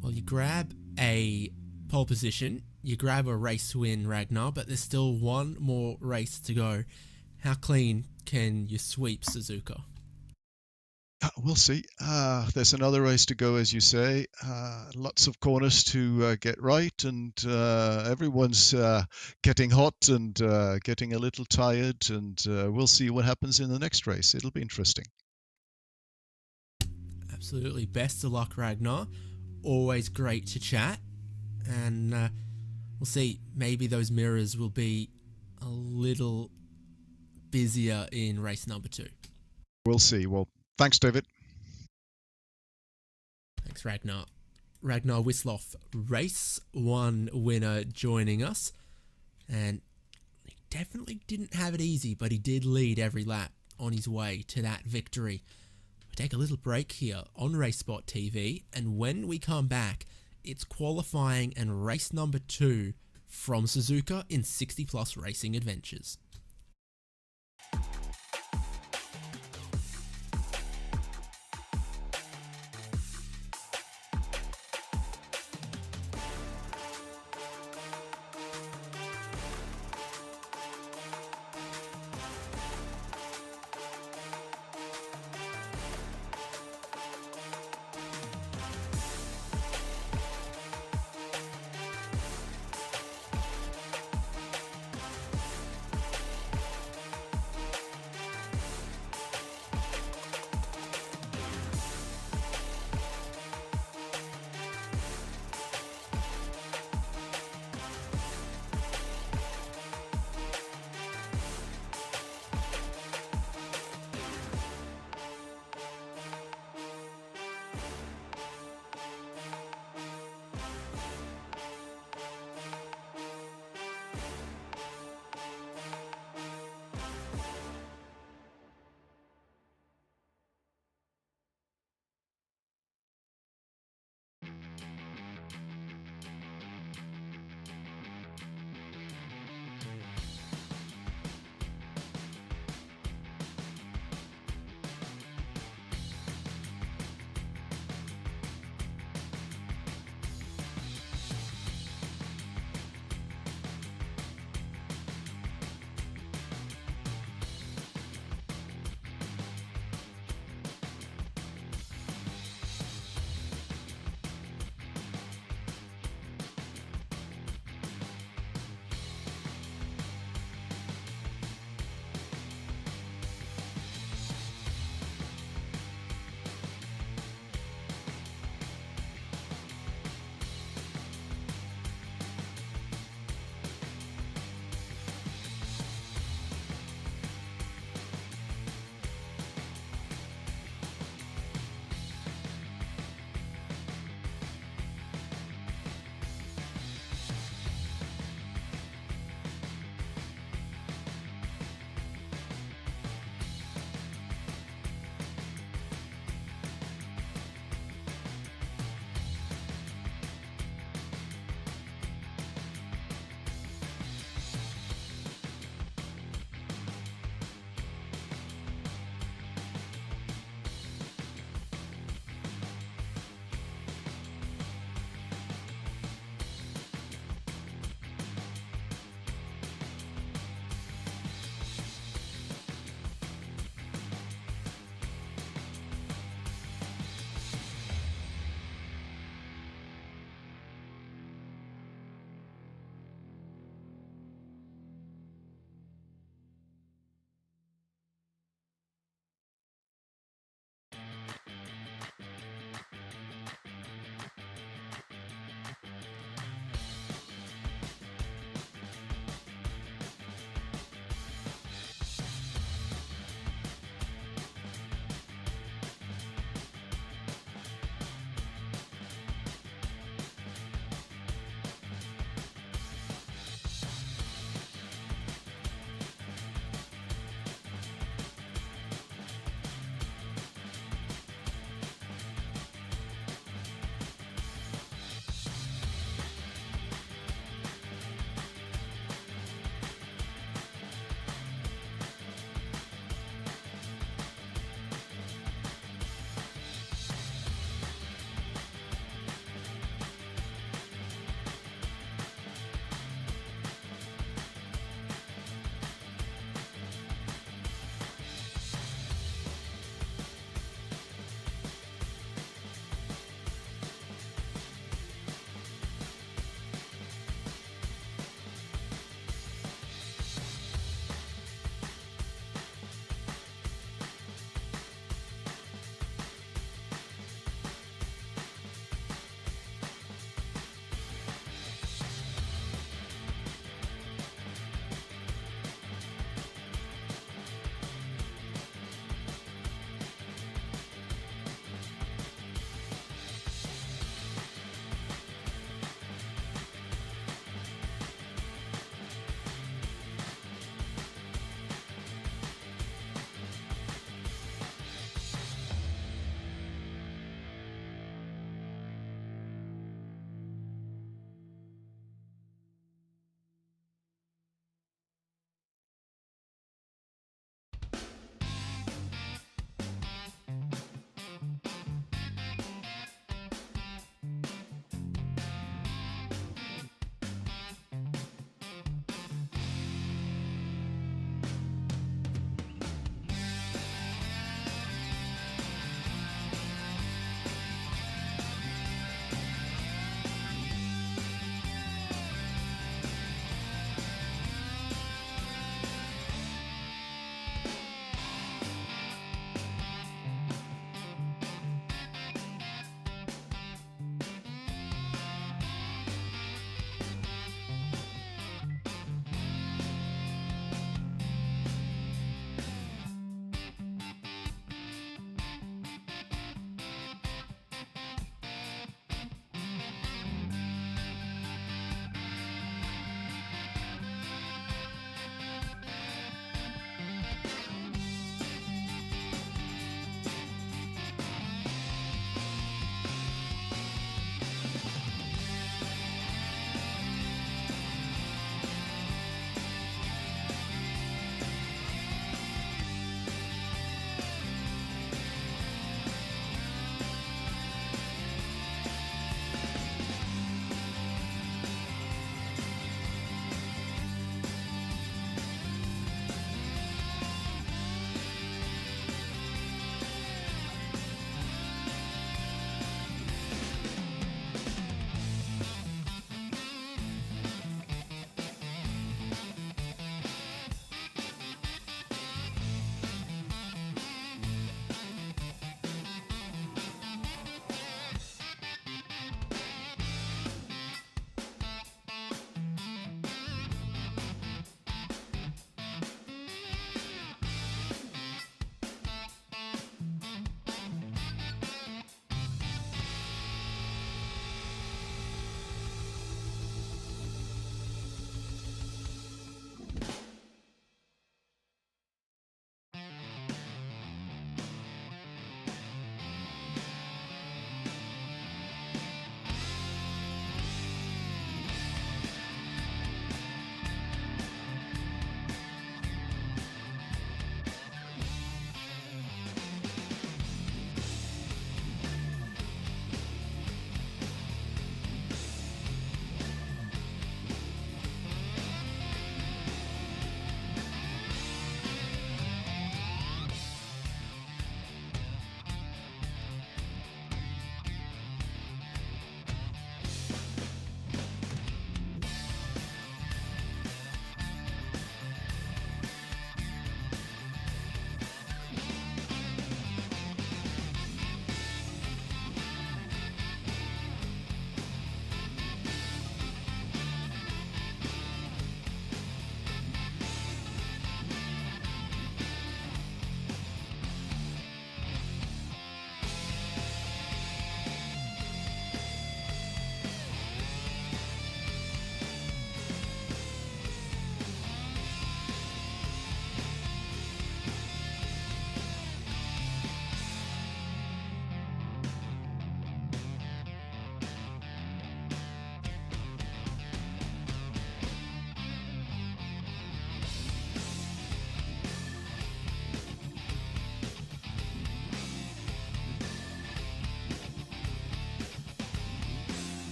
Well, you grab a pole position, you grab a race win, Ragnar, but there's still one more race to go. How clean can you sweep Suzuka? We'll see. There's another race to go, as you say. Lots of corners to get right, and everyone's getting hot and getting a little tired. And we'll see what happens in the next race. It'll be interesting. Absolutely. Best of luck, Ragnar. Always great to chat. And we'll see. Maybe those mirrors will be a little busier in race number 2. We'll see. Well, thanks, David. Thanks, Ragnar. Ragnar Wisloff, race 1 winner, joining us. And he definitely didn't have it easy, but he did lead every lap on his way to that victory. We take a little break here on RaceSpotTV, and when we come back, it's qualifying and race number 2 from Suzuka in 60 Plus Racing Adventures.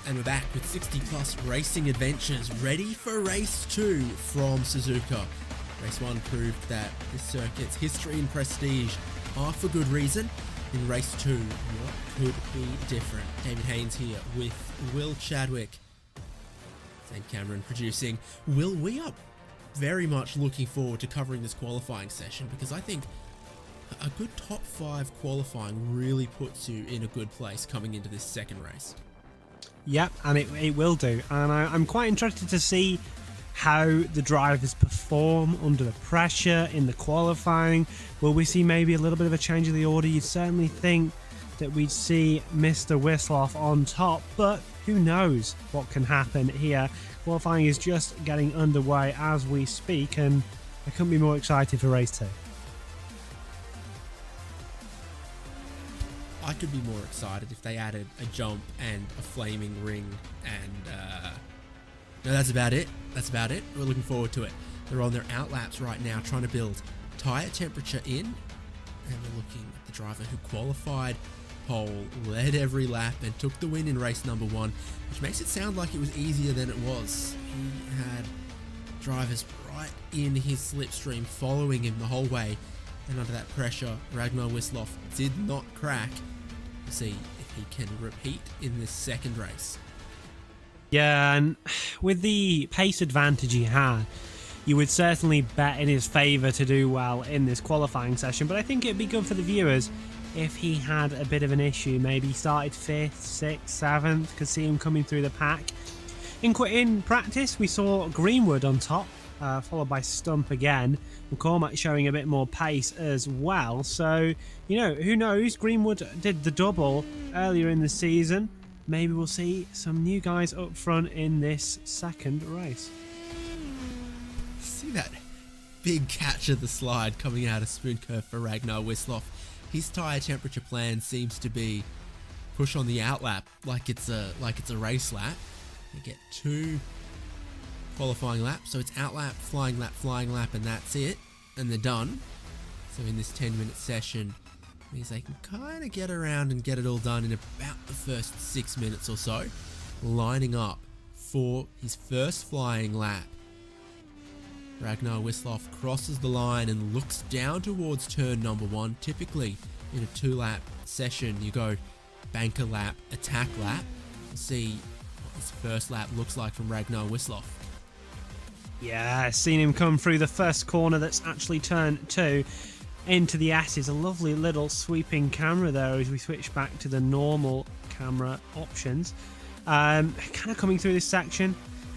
and we're back with 60 plus racing adventures ready for race 2 from Suzuka. Race 1 proved that this circuit's history and prestige are for good reason. In race 2, what could be different? David Haynes here with Will Chadwick. Zane Cameron producing. Will, we are very much looking forward to covering this qualifying session because I think a good top 5 qualifying really puts you in a good place coming into this second race. Yep, and it will do. And I'm quite interested to see how the drivers perform under the pressure in the qualifying. Will we see maybe a little bit of a change of the order? You'd certainly think that we'd see Mr. Wisloff on top, but who knows what can happen here. Qualifying is just getting underway as we speak, and I couldn't be more excited for race 2. I could be more excited if they added a jump and a flaming ring and no, that's about it. We're looking forward to it. They're on their out laps right now trying to build tyre temperature in, and we're looking at the driver who qualified pole, led every lap and took the win in race number 1, which makes it sound like it was easier than it was. He had drivers right in his slipstream following him the whole way, and under that pressure Ragnar Wisloff did not crack. We'll see if he can repeat in this second race. Yeah, and with the pace advantage he had, you would certainly bet in his favour to do well in this qualifying session, but I think it'd be good for the viewers if he had a bit of an issue. Maybe started 5th, 6th, 7th, could see him coming through the pack. In practice, we saw Greenwood on top, followed by Stump again. McCormack showing a bit more pace as well. So, who knows? Greenwood did the double earlier in the season. Maybe we'll see some new guys up front in this second race. See that big catch of the slide coming out of Spoon Curve for Ragnar Wisloff. His tyre temperature plan seems to be push on the out lap like it's a race lap. You get 2 qualifying laps, so it's out lap, flying lap, and that's it, and they're done. So in this 10-minute session, means they can kind of get around and get it all done in about the first 6 minutes or so, lining up for his first flying lap. Ragnar Wisloff crosses the line and looks down towards turn number 1. Typically in a 2-lap session you go banker lap, attack lap. We'll see what his first lap looks like from Ragnar Wisloff. Yeah, seen him come through the first corner, that's actually turn 2 into the S's. A lovely little sweeping camera there as we switch back to the normal camera options. Kind of coming through this section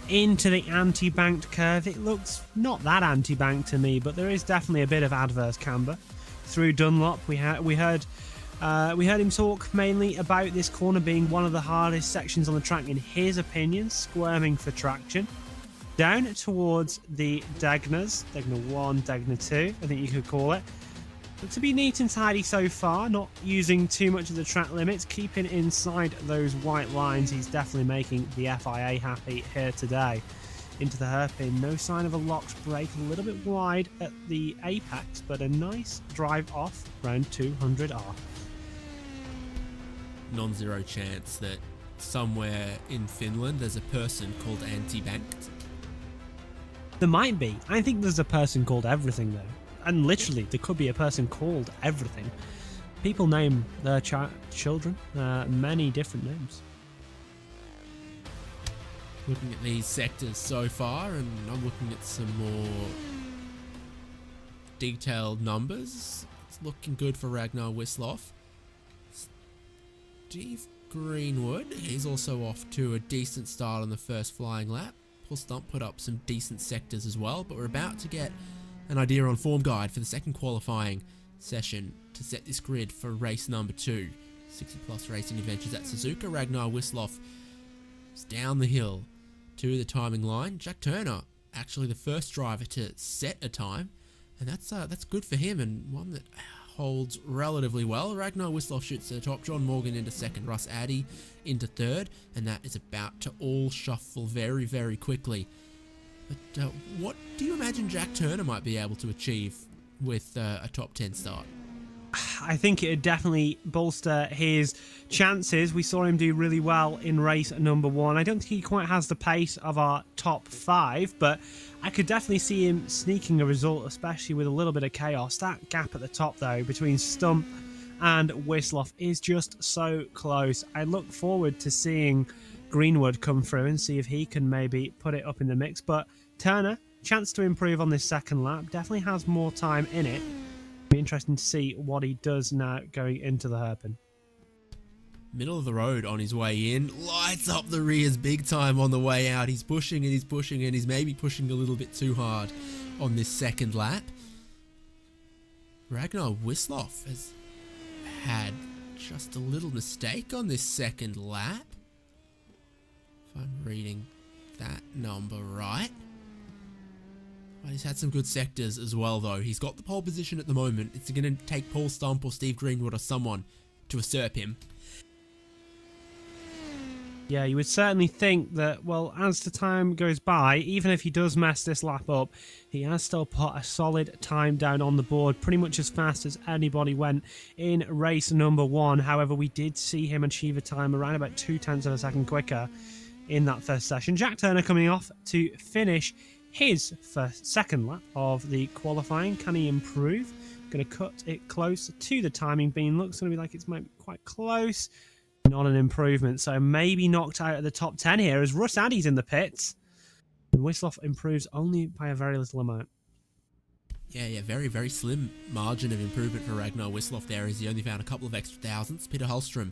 into the anti-banked curve. It looks not that anti-banked to me, but there is definitely a bit of adverse camber. Through Dunlop, we heard him talk mainly about this corner being one of the hardest sections on the track in his opinion, squirming for traction. Down towards the Degnas, Degna 1, Degna 2, I think you could call it. But to be neat and tidy so far, not using too much of the track limits, keeping inside those white lines, he's definitely making the FIA happy here today. Into the hairpin, no sign of a locked brake, a little bit wide at the apex, but a nice drive off round 200R. Non-zero chance that somewhere in Finland there's a person called anti-banked. There might be. I think there's a person called everything though. And literally, there could be a person called everything. People name their children many different names. Looking at these sectors so far, and I'm looking at some more detailed numbers. It's looking good for Ragnar Wisloff. Steve Greenwood, he's also off to a decent start on the first flying lap. Paul Stump put up some decent sectors as well, but we're about to get an idea on form guide for the second qualifying session to set this grid for race number 2. 60 plus racing adventures at Suzuka. Ragnar Wisloff is down the hill to the timing line. Jack Turner, actually the first driver to set a time, and that's good for him, and one that holds relatively well. Ragnar Wisloff shoots to the top, John Morgan into second, Russ Addy into third, and that is about to all shuffle very, very quickly. But what do you imagine Jack Turner might be able to achieve with a top 10 start? I think it would definitely bolster his chances. We saw him do really well in race number 1. I don't think he quite has the pace of our top 5, but I could definitely see him sneaking a result, especially with a little bit of chaos. That gap at the top, though, between Stump and Wisloff is just so close. I look forward to seeing Greenwood come through and see if he can maybe put it up in the mix. But Turner, chance to improve on this second lap, definitely has more time in it. Be interesting to see what he does now going into the hairpin. Middle of the road on his way in, lights up the rears big time on the way out. He's pushing and he's pushing and he's maybe pushing a little bit too hard on this second lap. Ragnar Wisloff has had just a little mistake on this second lap, if I'm reading that number right. But he's had some good sectors as well, though. He's got the pole position at the moment. It's going to take Paul Stump or Steve Greenwood or someone to usurp him. Yeah, you would certainly think that, well, as the time goes by, even if he does mess this lap up, he has still put a solid time down on the board, pretty much as fast as anybody went in race number 1. However, we did see him achieve a time around about 0.2 of a second quicker in that first session. Jack Turner coming off to finish his second lap of the qualifying. Can he improve? Going to cut it close to the timing beam. Looks going to be like it's might be quite close. Not an improvement, so maybe knocked out of the top 10 here as Russ Addy's in the pits. And Wisloff improves only by a very little amount. Yeah, very, very slim margin of improvement for Ragnar Wisloff there, as he only found a couple of extra thousandths. Peter Hallstrom,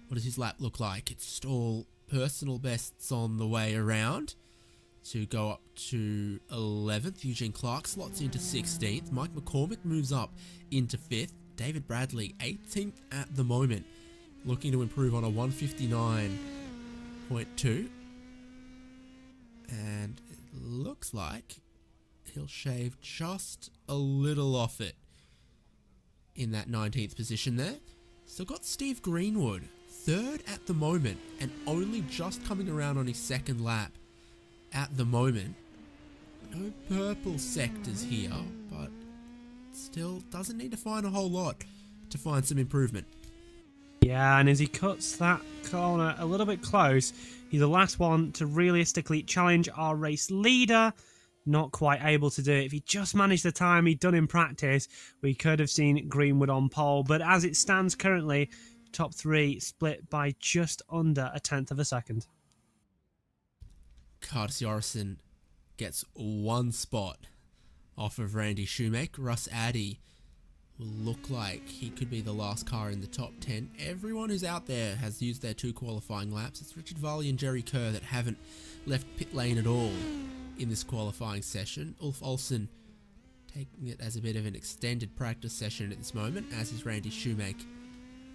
what does his lap look like? It's just all personal bests on the way around to go up to 11th. Eugene Clark slots into 16th. Mike McCormick moves up into 5th. David Bradley, 18th at the moment, looking to improve on a 159.2. And it looks like he'll shave just a little off it in that 19th position there. Still got Steve Greenwood, 3rd at the moment, and only just coming around on his second lap at the moment. No purple sectors here, but still doesn't need to find a whole lot to find some improvement. Yeah, and as he cuts that corner a little bit close, he's the last one to realistically challenge our race leader. Not quite able to do it. If he just managed the time he'd done in practice, we could have seen Greenwood on pole. But as it stands currently, top 3 split by just under 1/10 of a second. Curtis Yorison gets 1 spot off of Randy Shoemake. Russ Addy will look like he could be the last car in the top 10. Everyone who's out there has used their 2 qualifying laps. It's Richard Varley and Jerry Kerr that haven't left pit lane at all in this qualifying session. Ulf Olsen taking it as a bit of an extended practice session at this moment, as is Randy Shoemake.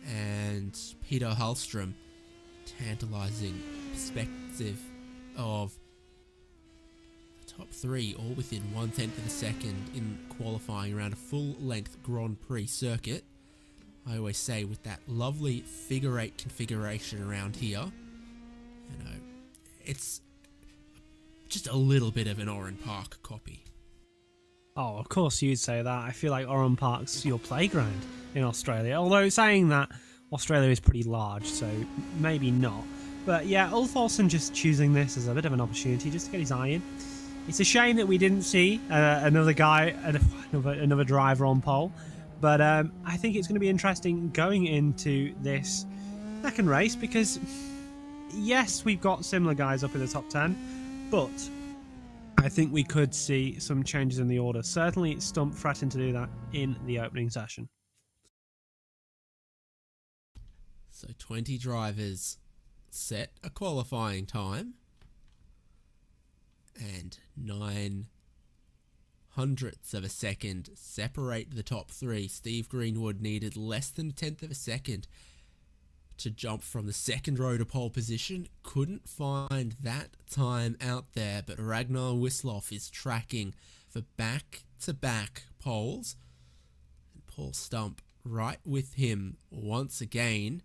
And Peter Hallstrom, tantalising perspective of the top 3, all within 1/10 of a second in qualifying around a full-length Grand Prix circuit. I always say, with that lovely figure 8 configuration around here, you know, it's just a little bit of an Oran Park copy. Oh, of course you'd say that. I feel like Oran Park's your playground in Australia. Although saying that, Australia is pretty large, so maybe not. But yeah, Ulf Olsen just choosing this as a bit of an opportunity just to get his eye in. It's a shame that we didn't see another guy, another driver on pole. But I think it's going to be interesting going into this second race because, yes, we've got similar guys up in the top 10, but I think we could see some changes in the order. Certainly Stump threatened to do that in the opening session. So 20 drivers set a qualifying time, and 0.09 of a second separate the top 3. Steve Greenwood needed less than 1/10 of a second to jump from the second row to pole position. Couldn't find that time out there, but Ragnar Wisloff is tracking for back-to-back poles, and Paul Stump right with him once again.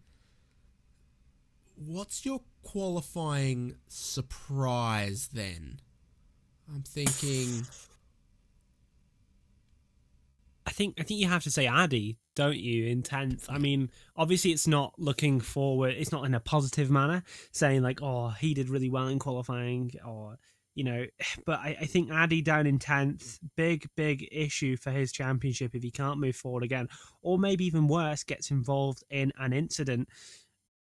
What's your qualifying surprise then? I'm thinking... I think you have to say Addy, don't you, in 10th? I mean, obviously it's not looking forward, it's not in a positive manner, saying like, oh, he did really well in qualifying, or, you know, but I think Addy down in 10th, big issue for his championship if he can't move forward again, or maybe even worse, gets involved in an incident.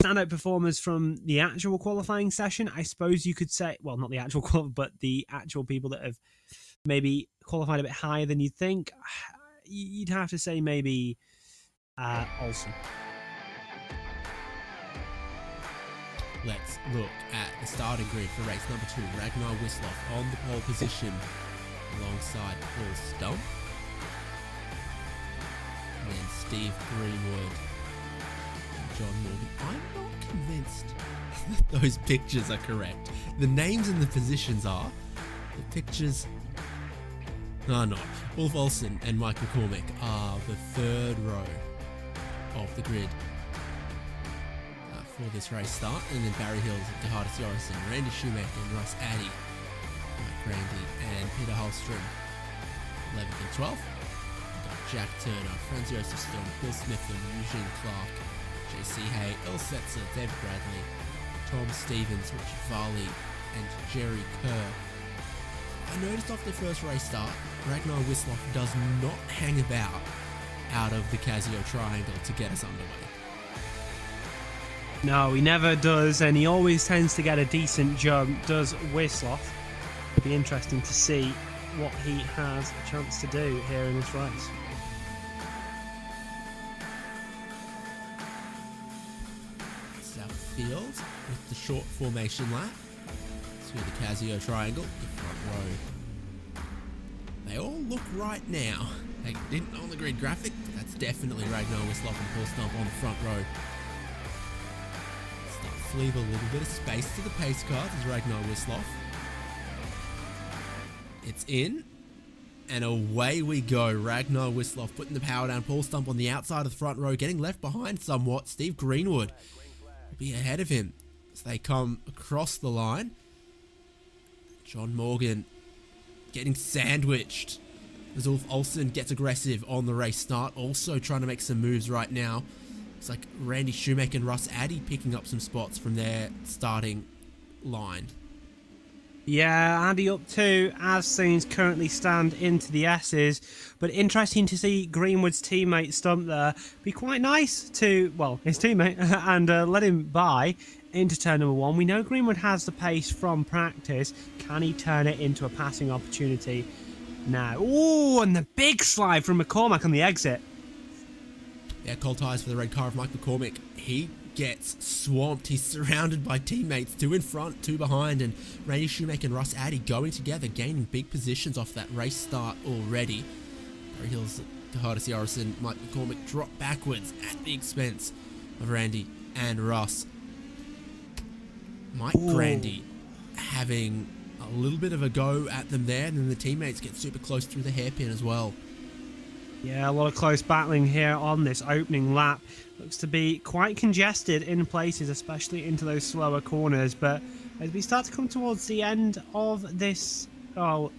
Standout performers from the actual qualifying session, I suppose you could say, well, not the actual but the actual people that have maybe qualified a bit higher than you'd think. You'd have to say maybe Olsen. Let's look at the starting grid for race number 2. Ragnar Wisloff on the pole position alongside Paul Stump. And then Steve Greenwood and John Morgan. I'm not convinced that those pictures are correct. The names and the positions are. The pictures are not. Ulf Olsen and Mike McCormick are the third row of the grid for this race start, and then Barry Hills, Tahada Jorison, Randy Schumacher and Russ Addy, Mike Randy and Peter Holstrom 11th and 12th. We've got Jack Turner, Franz Josef Stone, Bill Smitham, Eugene Clark, JC Hay, El Setzer, David Bradley, Tom Stevens, Richard Varley and Jerry Kerr. I noticed off the first race start, Ragnar Wisloff does not hang about out of the Casio Triangle to get us underway. No, he never does, and he always tends to get a decent jump, does Wisloff. It'll be interesting to see what he has a chance to do here in this race. South Field with the short formation lap through the Casio Triangle, the front row. They all look right now. They didn't on the grid graphic, but that's definitely Ragnar Wisloff and Paul Stump on the front row. Starts to leave a little bit of space to the pace cars as Ragnar Wisloff. It's in, and away we go. Ragnar Wisloff putting the power down. Paul Stump on the outside of the front row, getting left behind somewhat. Steve Greenwood will be ahead of him as they come across the line. John Morgan getting sandwiched as Ulf Olsen gets aggressive on the race start, also trying to make some moves right now. It's like Randy Schumacher and Russ Addy picking up some spots from their starting line. Yeah, Andy up too, as things currently stand into the S's. But interesting to see Greenwood's teammate Stump there be quite nice to, well, his teammate, and let him by into turn number 1. We know Greenwood has the pace from practice. Can he turn it into a passing opportunity now? Oh, and the big slide from McCormack on the exit. Yeah, cold tires for the red car of Mike McCormick. He gets swamped. He's surrounded by teammates, 2 in front, 2 behind, and Randy Schumacher and Russ Addy going together, gaining big positions off that race start already. Barry Hills, Tahada Jorison, Mike McCormick drop backwards at the expense of Randy and Russ. Mike Randy having a little bit of a go at them there, and then the teammates get super close through the hairpin as well. Yeah, a lot of close battling here on this opening lap. Looks to be quite congested in places, especially into those slower corners. But as we start to come towards the end of this kind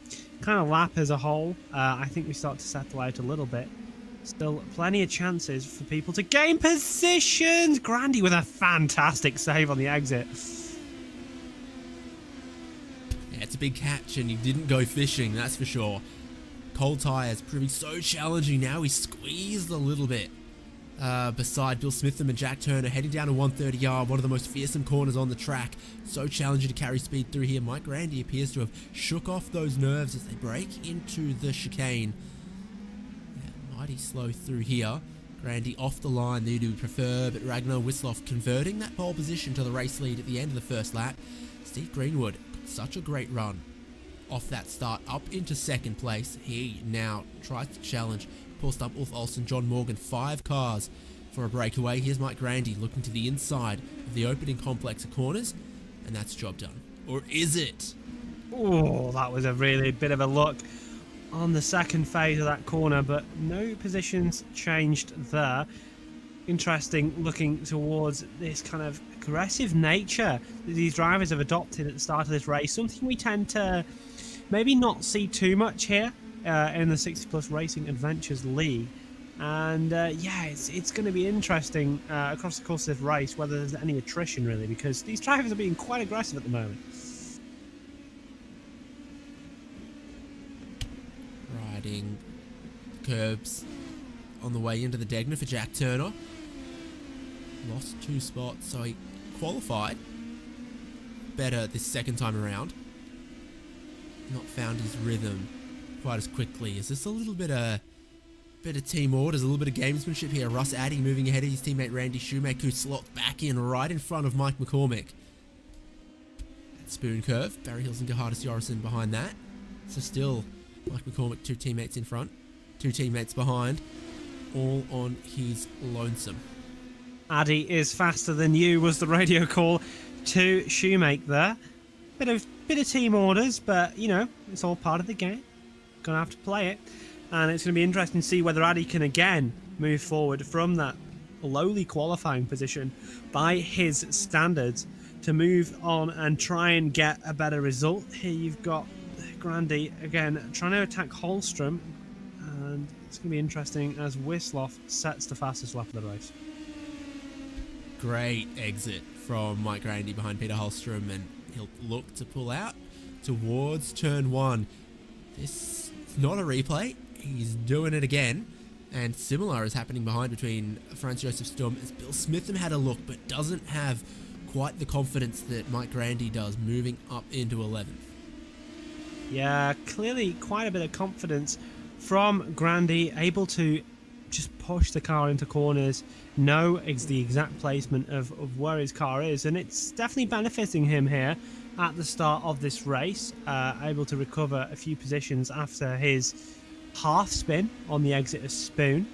of lap as a whole, I think we start to settle out a little bit. Still plenty of chances for people to gain positions. Grandy with a fantastic save on the exit. Yeah, it's a big catch, and he didn't go fishing, that's for sure. Cold tyres proving so challenging now. He squeezed a little bit beside Bill Smitham and Jack Turner, heading down a 130 yard, one of the most fearsome corners on the track. So challenging to carry speed through here. Mike Randy appears to have shook off those nerves as they break into the chicane. Yeah, mighty slow through here. Randy off the line there to prefer, but Ragnar Wisloff converting that pole position to the race lead at the end of the first lap. Steve Greenwood, such a great run off that start up into second place. He now tries to challenge Paul Stump, Ulf Olsen, John Morgan, 5 cars for a breakaway. Here's Mike Randy looking to the inside of the opening complex of corners, and that's job done. Or is it? Oh, that was a really bit of a look on the second phase of that corner, but no positions changed there. Interesting looking towards this kind of aggressive nature that these drivers have adopted at the start of this race. Something we tend to maybe not see too much here in the 60 Plus Racing Adventures League. And yeah, it's going to be interesting across the course of this race whether there's any attrition really, because these drivers are being quite aggressive at the moment. Riding curbs on the way into the Degner for Jack Turner. Lost 2 spots, so he qualified better this second time around. Not found his rhythm quite as quickly. Is this a little bit of team orders, a little bit of gamesmanship here? Russ Addy moving ahead of his teammate Randy Shoemaker, who slots back in right in front of Mike McCormick. Spoon curve, Barry Hills and Gerhardus Jorrison behind that. So still Mike McCormick, 2 teammates in front, 2 teammates behind, all on his lonesome. Addy is faster than you was the radio call to Shoemaker there. Bit of team orders, but you know, it's all part of the game. Gonna have to play it. And it's going to be interesting to see whether Addy can again move forward from that lowly qualifying position by his standards to move on and try and get a better result. Here you've got Grandy again trying to attack Holstrom, and it's going to be interesting as Wisloff sets the fastest lap of the race. Great exit from Mike Grandy behind Peter Holstrom, and he'll look to pull out towards turn 1. This is not a replay. He's doing it again, and similar is happening behind between Franz Josef Sturm as Bill Smitham had a look, but doesn't have quite the confidence that Mike Grandy does, moving up into 11th. Yeah, clearly quite a bit of confidence from Grandy, able to just push the car into corners, know the exact placement of where his car is, and it's definitely benefiting him here at the start of this race, able to recover a few positions after his half spin on the exit of Spoon.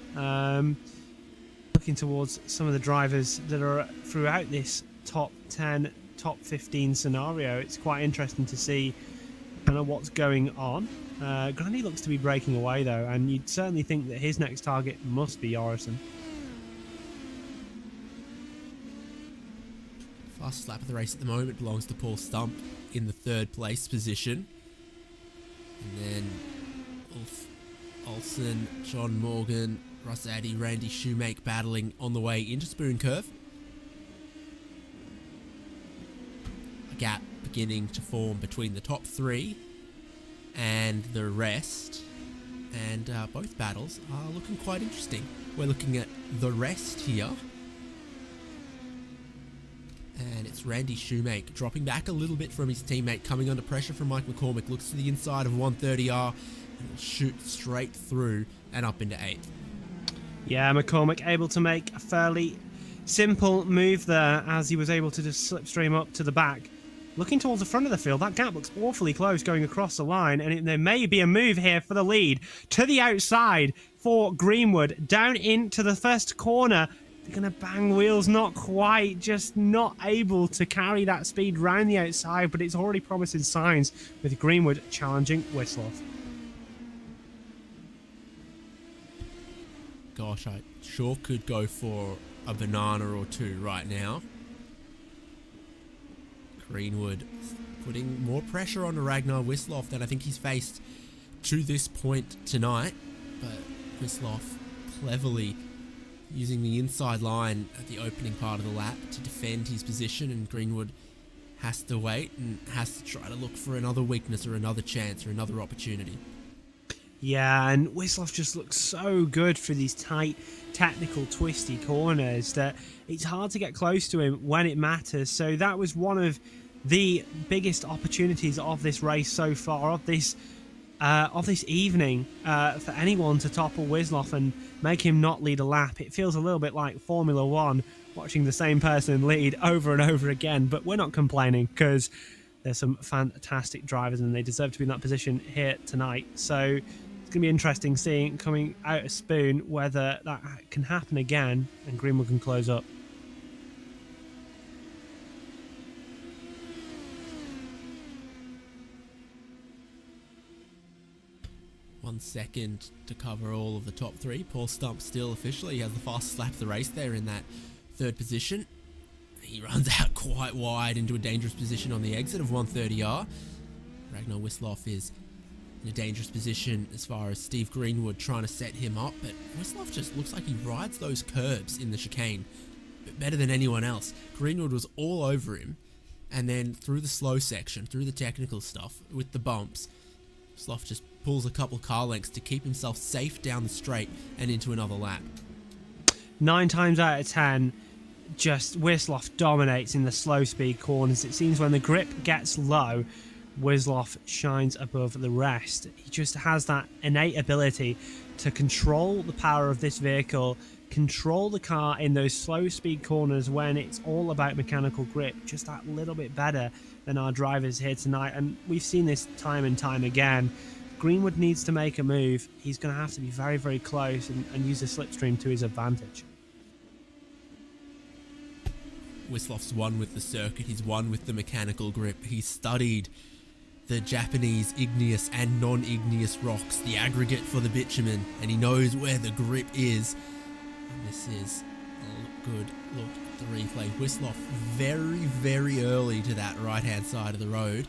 Looking towards some of the drivers that are throughout this top 10, top 15 scenario, it's quite interesting to see kind of what's going on. Grandy looks to be breaking away though, and you'd certainly think that his next target must be Jorrison. Fastest lap of the race at the moment belongs to Paul Stump in the 3rd place position. And then Olsen, John Morgan, Russ Addy, Randy Shoemaker battling on the way into Spoon Curve. A gap beginning to form between the top 3 and the rest. And both battles are looking quite interesting. We're looking at the rest here. And it's Randy Shoemaker dropping back a little bit from his teammate, coming under pressure from Mike McCormick. Looks to the inside of 130R and will shoot straight through and up into 8th. Yeah, McCormick able to make a fairly simple move there as he was able to just slipstream up to the back. Looking towards the front of the field, that gap looks awfully close going across the line, and there may be a move here for the lead. To the outside for Greenwood, down into the first corner. They're going to bang wheels, not quite, just not able to carry that speed round the outside, but it's already promising signs with Greenwood challenging Wisloff. Gosh, I sure could go for a banana or 2 right now. Greenwood putting more pressure on Ragnar Wisloff than I think he's faced to this point tonight, but Wisloff cleverly using the inside line at the opening part of the lap to defend his position, and Greenwood has to wait and has to try to look for another weakness or another chance or another opportunity. Yeah, and Wisloff just looks so good for these tight, technical, twisty corners that it's hard to get close to him when it matters. So that was one of the biggest opportunities of this race so far, of this evening, for anyone to topple Wisloff and make him not lead a lap. It feels a little bit like Formula One, watching the same person lead over and over again, but we're not complaining because there's some fantastic drivers and they deserve to be in that position here tonight. So it's going to be interesting seeing coming out of Spoon whether that can happen again and Greenwood can close up. One second to cover all of the top 3. Paul Stump still officially has the fastest lap of the race there in that 3rd position. He runs out quite wide into a dangerous position on the exit of 130R. Ragnar Wisloff is in a dangerous position as far as Steve Greenwood trying to set him up, but Wislov just looks like he rides those curbs in the chicane better than anyone else. Greenwood was all over him, and then through the slow section, through the technical stuff, with the bumps, Wislov just pulls a couple car lengths to keep himself safe down the straight and into another lap. 9 times out of 10, just Wislov dominates in the slow speed corners. It seems when the grip gets low, Wislov shines above the rest. He just has that innate ability to control the power of this vehicle, control the car in those slow speed corners when it's all about mechanical grip, just that little bit better than our drivers here tonight. And we've seen this time and time again. Greenwood needs to make a move. He's going to have to be very, very close and use the slipstream to his advantage. Wislov's won with the circuit, he's won with the mechanical grip, he's studied the Japanese igneous and non-igneous rocks, the aggregate for the bitumen, and he knows where the grip is. And this is a good look at the replay. Wislov very, very early to that right-hand side of the road,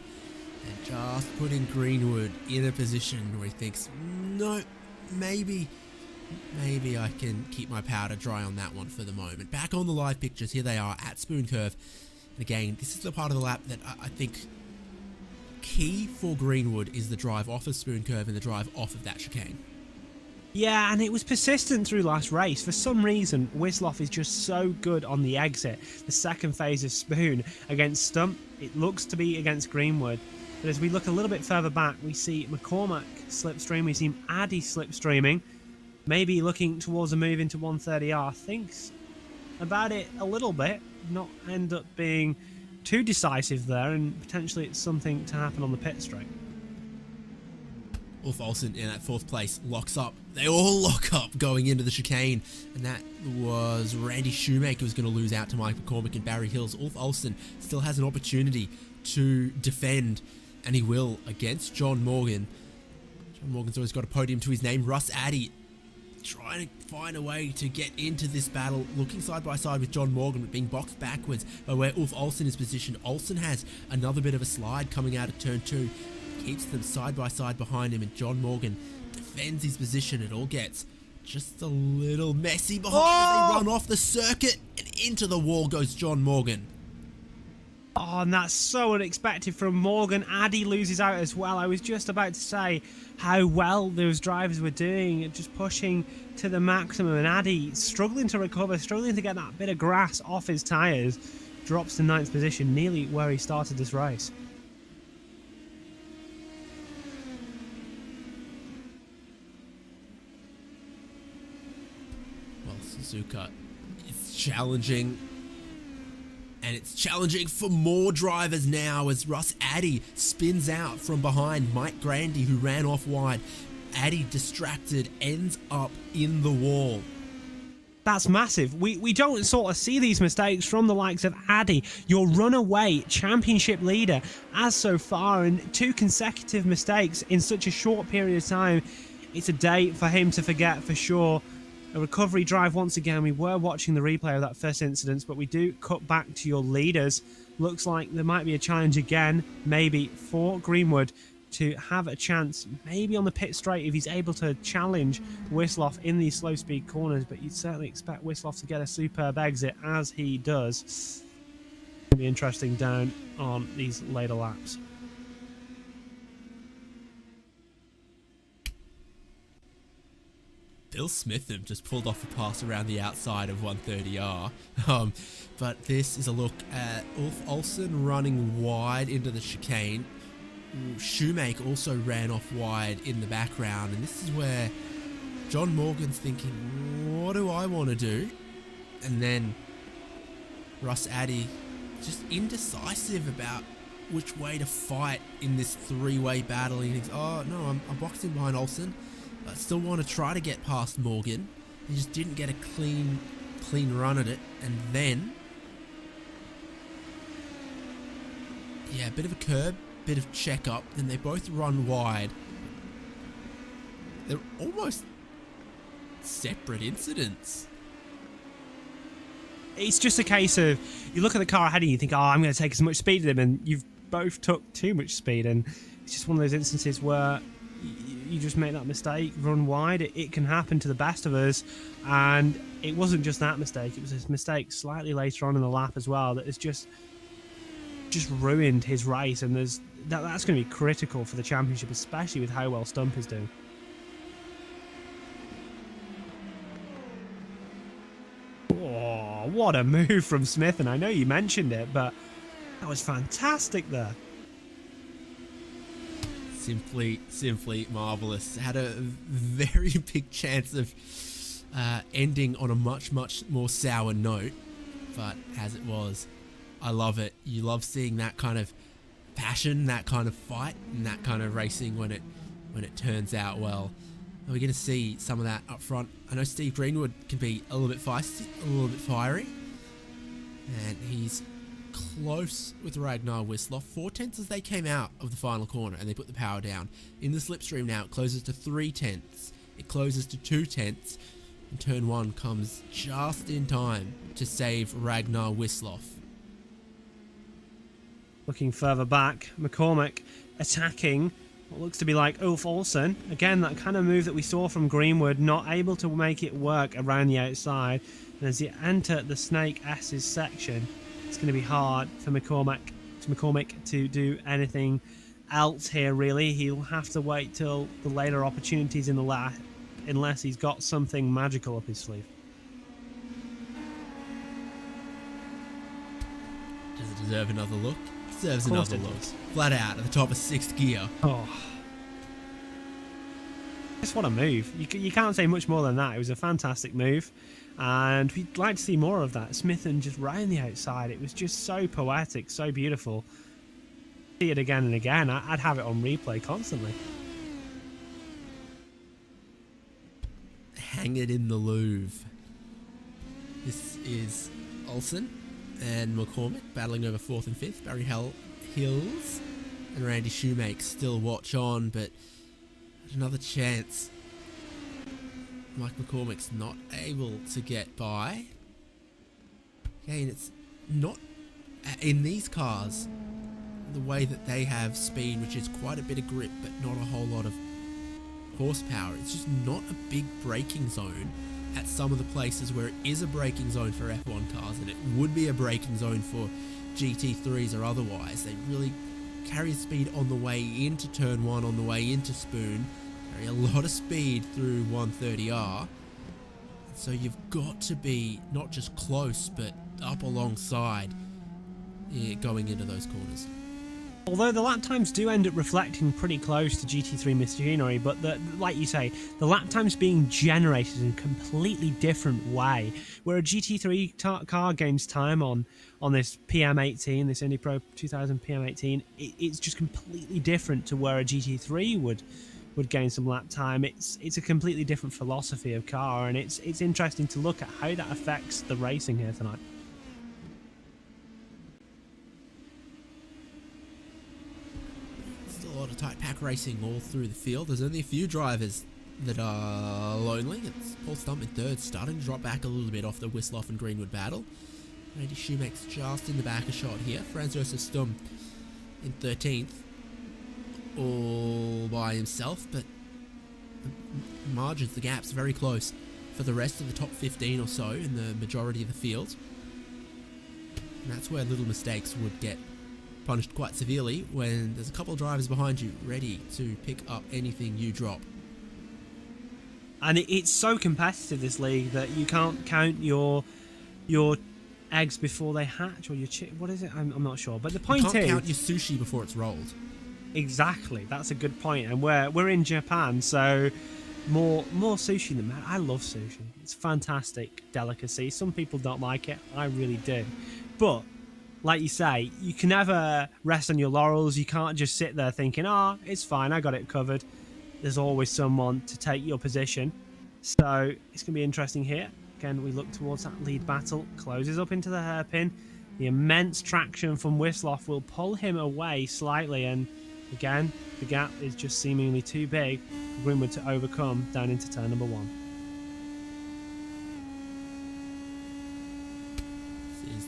and just putting Greenwood in a position where he thinks, no, maybe I can keep my powder dry on that one for the moment. Back on the live pictures, here they are at Spoon Curve. And again, this is the part of the lap that I think key for Greenwood is the drive off of Spoon Curve and the drive off of that chicane. Yeah, and it was persistent through last race. For some reason, Wislov is just so good on the exit. The second phase of Spoon against Stump, it looks to be against Greenwood. But as we look a little bit further back, we see McCormack slipstream, we see Addy slipstreaming. Maybe looking towards a move into 130R, thinks about it a little bit, not end up being too decisive there, and potentially it's something to happen on the pit straight. Ulf Olsen in that 4th place locks up. They all lock up going into the chicane, and that was Randy Shoemaker who's going to lose out to Mike McCormack and Barry Hills. Ulf Olsen still has an opportunity to defend, and he will against John Morgan. John Morgan's always got a podium to his name. Russ Addy trying to find a way to get into this battle, looking side by side with John Morgan, but being boxed backwards by where Ulf Olsen is positioned. Olsen has another bit of a slide coming out of turn 2, keeps them side by side behind him, and John Morgan defends his position. It all gets just a little messy behind as they run off the circuit, and into the wall goes John Morgan. Oh, and that's so unexpected from Morgan. Addy loses out as well. I was just about to say how well those drivers were doing, just pushing to the maximum, and Addy struggling to recover, struggling to get that bit of grass off his tyres, drops to 9th position, nearly where he started this race. Well, Suzuka is challenging, and it's challenging for more drivers now as Russ Addy spins out from behind Mike Grandy, who ran off wide. Addy, distracted, ends up in the wall. That's massive. We don't sort of see these mistakes from the likes of Addy, your runaway championship leader, as so far, and 2 consecutive mistakes in such a short period of time. It's a day for him to forget for sure. A recovery drive once again. We were watching the replay of that first incident, but we do cut back to your leaders. Looks like there might be a challenge again, maybe for Greenwood to have a chance, maybe on the pit straight if he's able to challenge Wislov in these slow speed corners, but you'd certainly expect Wislov to get a superb exit as he does. It's going to be interesting down on these later laps. Bill Smitham just pulled off a pass around the outside of 130R. But this is a look at Ulf Olsen running wide into the chicane. Shoemake also ran off wide in the background, and this is where John Morgan's thinking, what do I want to do? And then Russ Addy just indecisive about which way to fight in this 3-way battle. He thinks, oh no, I'm boxing behind Olsen. I still want to try to get past Morgan. He just didn't get a clean run at it. And then, yeah, a bit of a curb, bit of check up. Then they both run wide. They're almost separate incidents. It's just a case of, you look at the car ahead of you, you think, oh, I'm going to take as much speed as him, and you've both took too much speed. And it's just one of those instances where you just make that mistake, run wide. It can happen to the best of us, and it wasn't just that mistake. It was his mistake slightly later on in the lap as well that has just ruined his race, and that's going to be critical for the championship, especially with how well Stump is doing. Oh, what a move from Smith, and I know you mentioned it, but that was fantastic there. Simply marvelous. Had a very big chance of ending on a much more sour note, but as it was, I love it. You love seeing that kind of passion, that kind of fight, and that kind of racing when it turns out well. Are we going to see some of that up front? I know Steve Greenwood can be a little bit feisty, a little bit fiery, and he's close with Ragnar Wisloff. 4/10 as they came out of the final corner and they put the power down. In the slipstream now, it closes to 3/10. It closes to 2/10, and turn 1 comes just in time to save Ragnar Wisloff. Looking further back, McCormick attacking what looks to be like Ulf Olsen. Again, that kind of move that we saw from Greenwood, not able to make it work around the outside. And as you enter the Snake S's section, it's going to be hard for McCormick to do anything else here, really. He'll have to wait till the later opportunities in the lap, unless he's got something magical up his sleeve. Does it deserve another look? Deserves another look. Flat out at the top of 6th gear. Oh, just what a move. You can't say much more than that. It was a fantastic move, and we'd like to see more of that. Smith and just round the outside. It was just so poetic, so beautiful. See it again and again. I'd have it on replay constantly. Hang it in the Louvre. This is Olsen and McCormick battling over 4th and 5th. Barry Hills and Randy Shoemake still watch on, but another chance. Mike McCormick's not able to get by. Again, it's not in these cars the way that they have speed, which is quite a bit of grip, but not a whole lot of horsepower. It's just not a big braking zone at some of the places where it is a braking zone for F1 cars, and it would be a braking zone for GT3s or otherwise. They really carry speed on the way into turn 1, on the way into Spoon, carry a lot of speed through 130R. So you've got to be not just close, but up alongside going into those corners. Although the lap times do end up reflecting pretty close to GT3 machinery, but like you say, the lap times being generated in a completely different way. Where a GT3 car gains time on this PM18, this Indy Pro 2000 PM18, it's just completely different to where a GT3 would gain some lap time. It's a completely different philosophy of car, and it's interesting to look at how that affects the racing here tonight. A lot of tight pack racing all through the field. There's only a few drivers that are lonely. It's Paul Stump in 3rd, starting to drop back a little bit off the Wisloff and Greenwood battle. Randy Shoemake's just in the back a shot here. Franz Josef Stump in 13th, all by himself, but the margins, the gap's very close for the rest of the top 15 or so in the majority of the field. And that's where little mistakes would get punished quite severely, when there's a couple of drivers behind you ready to pick up anything you drop. And it's so competitive, this league, that you can't count your eggs before they hatch, or your what is it? I'm not sure. But the point is, you can't count your sushi before it's rolled. Exactly, that's a good point. And we're in Japan, so more sushi than that. I love sushi. It's a fantastic delicacy. Some people don't like it. I really do. But like you say, you can never rest on your laurels. You can't just sit there thinking, it's fine, I got it covered. There's always someone to take your position. So it's going to be interesting here. Again, we look towards that lead battle. Closes up into the hairpin. The immense traction from Wisloff will pull him away slightly. And again, the gap is just seemingly too big for Greenwood to overcome down into turn number 1.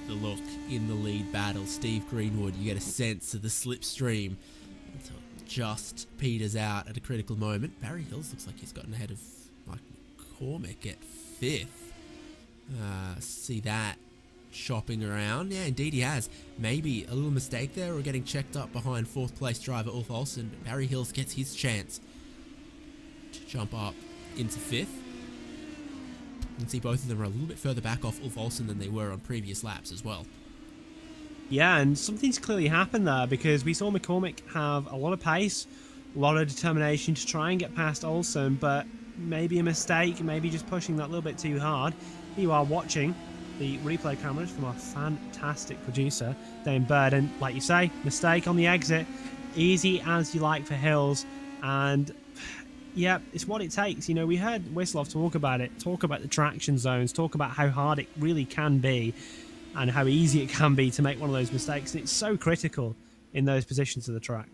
The look in the lead battle. Steve Greenwood, you get a sense of the slipstream. just peters out at a critical moment. Barry Hills looks like he's gotten ahead of Mike McCormick at 5th. See that shopping around. Yeah, indeed he has. Maybe a little mistake there, or getting checked up behind 4th place driver Ulf Olsen. But Barry Hills gets his chance to jump up into 5th. You can see both of them are a little bit further back off Ulf Olsen than they were on previous laps as well. Yeah, and something's clearly happened there, because we saw McCormick have a lot of pace, a lot of determination to try and get past Olsen, but maybe a mistake, maybe just pushing that little bit too hard. Here you are watching the replay cameras from our fantastic producer, Dane Bird, and like you say, mistake on the exit, easy as you like for Hills, and yeah, it's what it takes. You know, we heard Wislov talk about it, talk about the traction zones, talk about how hard it really can be, and how easy it can be to make one of those mistakes. And it's so critical in those positions of the track.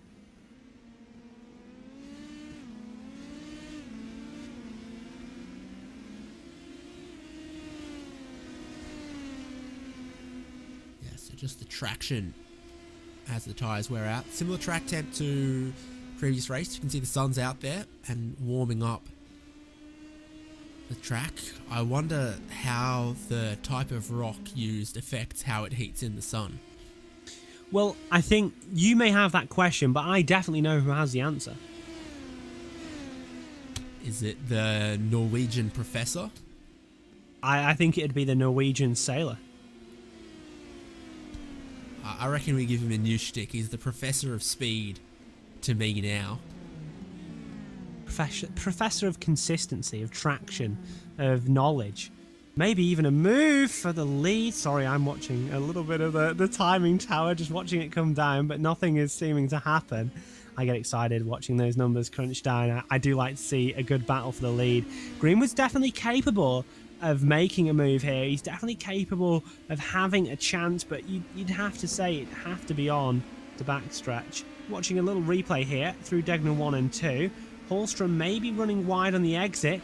Yeah, so just the traction as the tyres wear out. Similar track temp to previous race. You can see the sun's out there and warming up the track. I wonder how the type of rock used affects how it heats in the sun. Well, I think you may have that question, but I definitely know who has the answer. Is it the Norwegian professor? I think it'd be the Norwegian sailor. I reckon we give him a new shtick. He's the professor of speed to me now. Professor of consistency, of traction, of knowledge. Maybe even a move for the lead. Sorry, I'm watching a little bit of the timing tower, just watching it come down, but nothing is seeming to happen. I get excited watching those numbers crunch down. I do like to see a good battle for the lead. Greenwood's definitely capable of making a move here. He's definitely capable of having a chance, but you'd have to say it'd have to be on the backstretch. Watching a little replay here through Degner 1 and 2. Hallstrom may be running wide on the exit.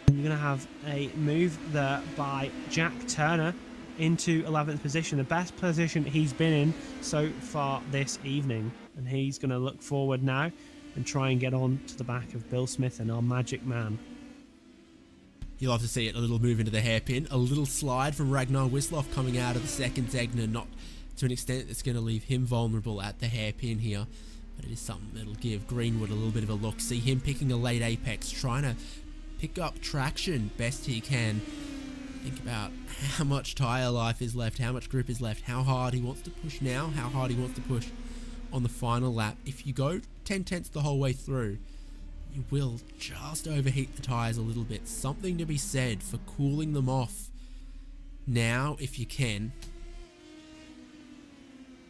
And you're going to have a move there by Jack Turner into 11th position, the best position he's been in so far this evening. And he's going to look forward now and try and get on to the back of Bill Smith and our Magic Man. You'll have to see it, a little move into the hairpin, a little slide from Ragnar Wislov coming out of the second Degner, not to an extent that's going to leave him vulnerable at the hairpin here, but it is something that'll give Greenwood a little bit of a look. See him picking a late apex, trying to pick up traction best he can. Think about how much tyre life is left, how much grip is left, how hard he wants to push now, how hard he wants to push on the final lap. If you go 10/10 the whole way through, you will just overheat the tyres a little bit. Something to be said for cooling them off now if you can.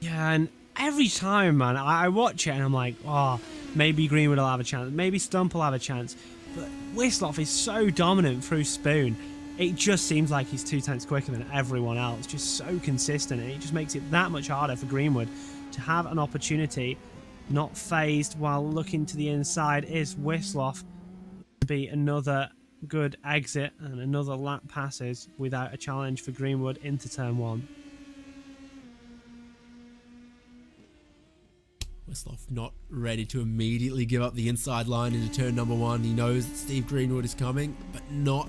Yeah, and every time, man, I watch it and I'm like, oh, maybe Greenwood will have a chance, maybe Stump will have a chance. But Wislov is so dominant through Spoon. It just seems like he's 2 tenths quicker than everyone else. Just so consistent. And it just makes it that much harder for Greenwood to have an opportunity. Not phased while looking to the inside is Wislov. To be another good exit and another lap passes without a challenge for Greenwood into turn 1. Wislov not ready to immediately give up the inside line into turn number 1. He knows that Steve Greenwood is coming, but not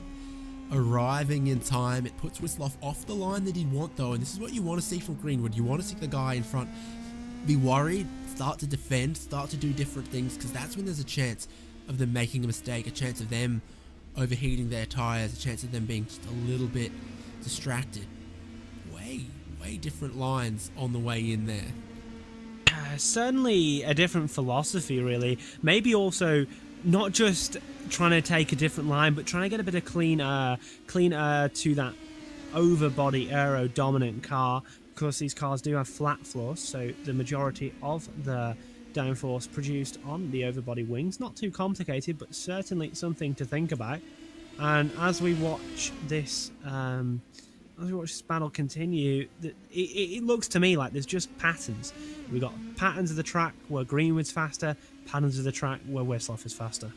arriving in time. It puts Wislov off the line that he'd want though, and this is what you want to see from Greenwood. You want to see the guy in front be worried, start to defend, start to do different things, because that's when there's a chance of them making a mistake, a chance of them overheating their tyres, a chance of them being just a little bit distracted. Way different lines on the way in there. Certainly a different philosophy, really. Maybe also not just trying to take a different line, but trying to get a bit of clean air to that overbody aero dominant car. Of course, these cars do have flat floors, so the majority of the downforce produced on the overbody wings. Not too complicated, but certainly something to think about. And as we watch this battle continue, it looks to me like there's just patterns. We've got patterns of the track where Greenwood's faster, patterns of the track where Wislov is faster.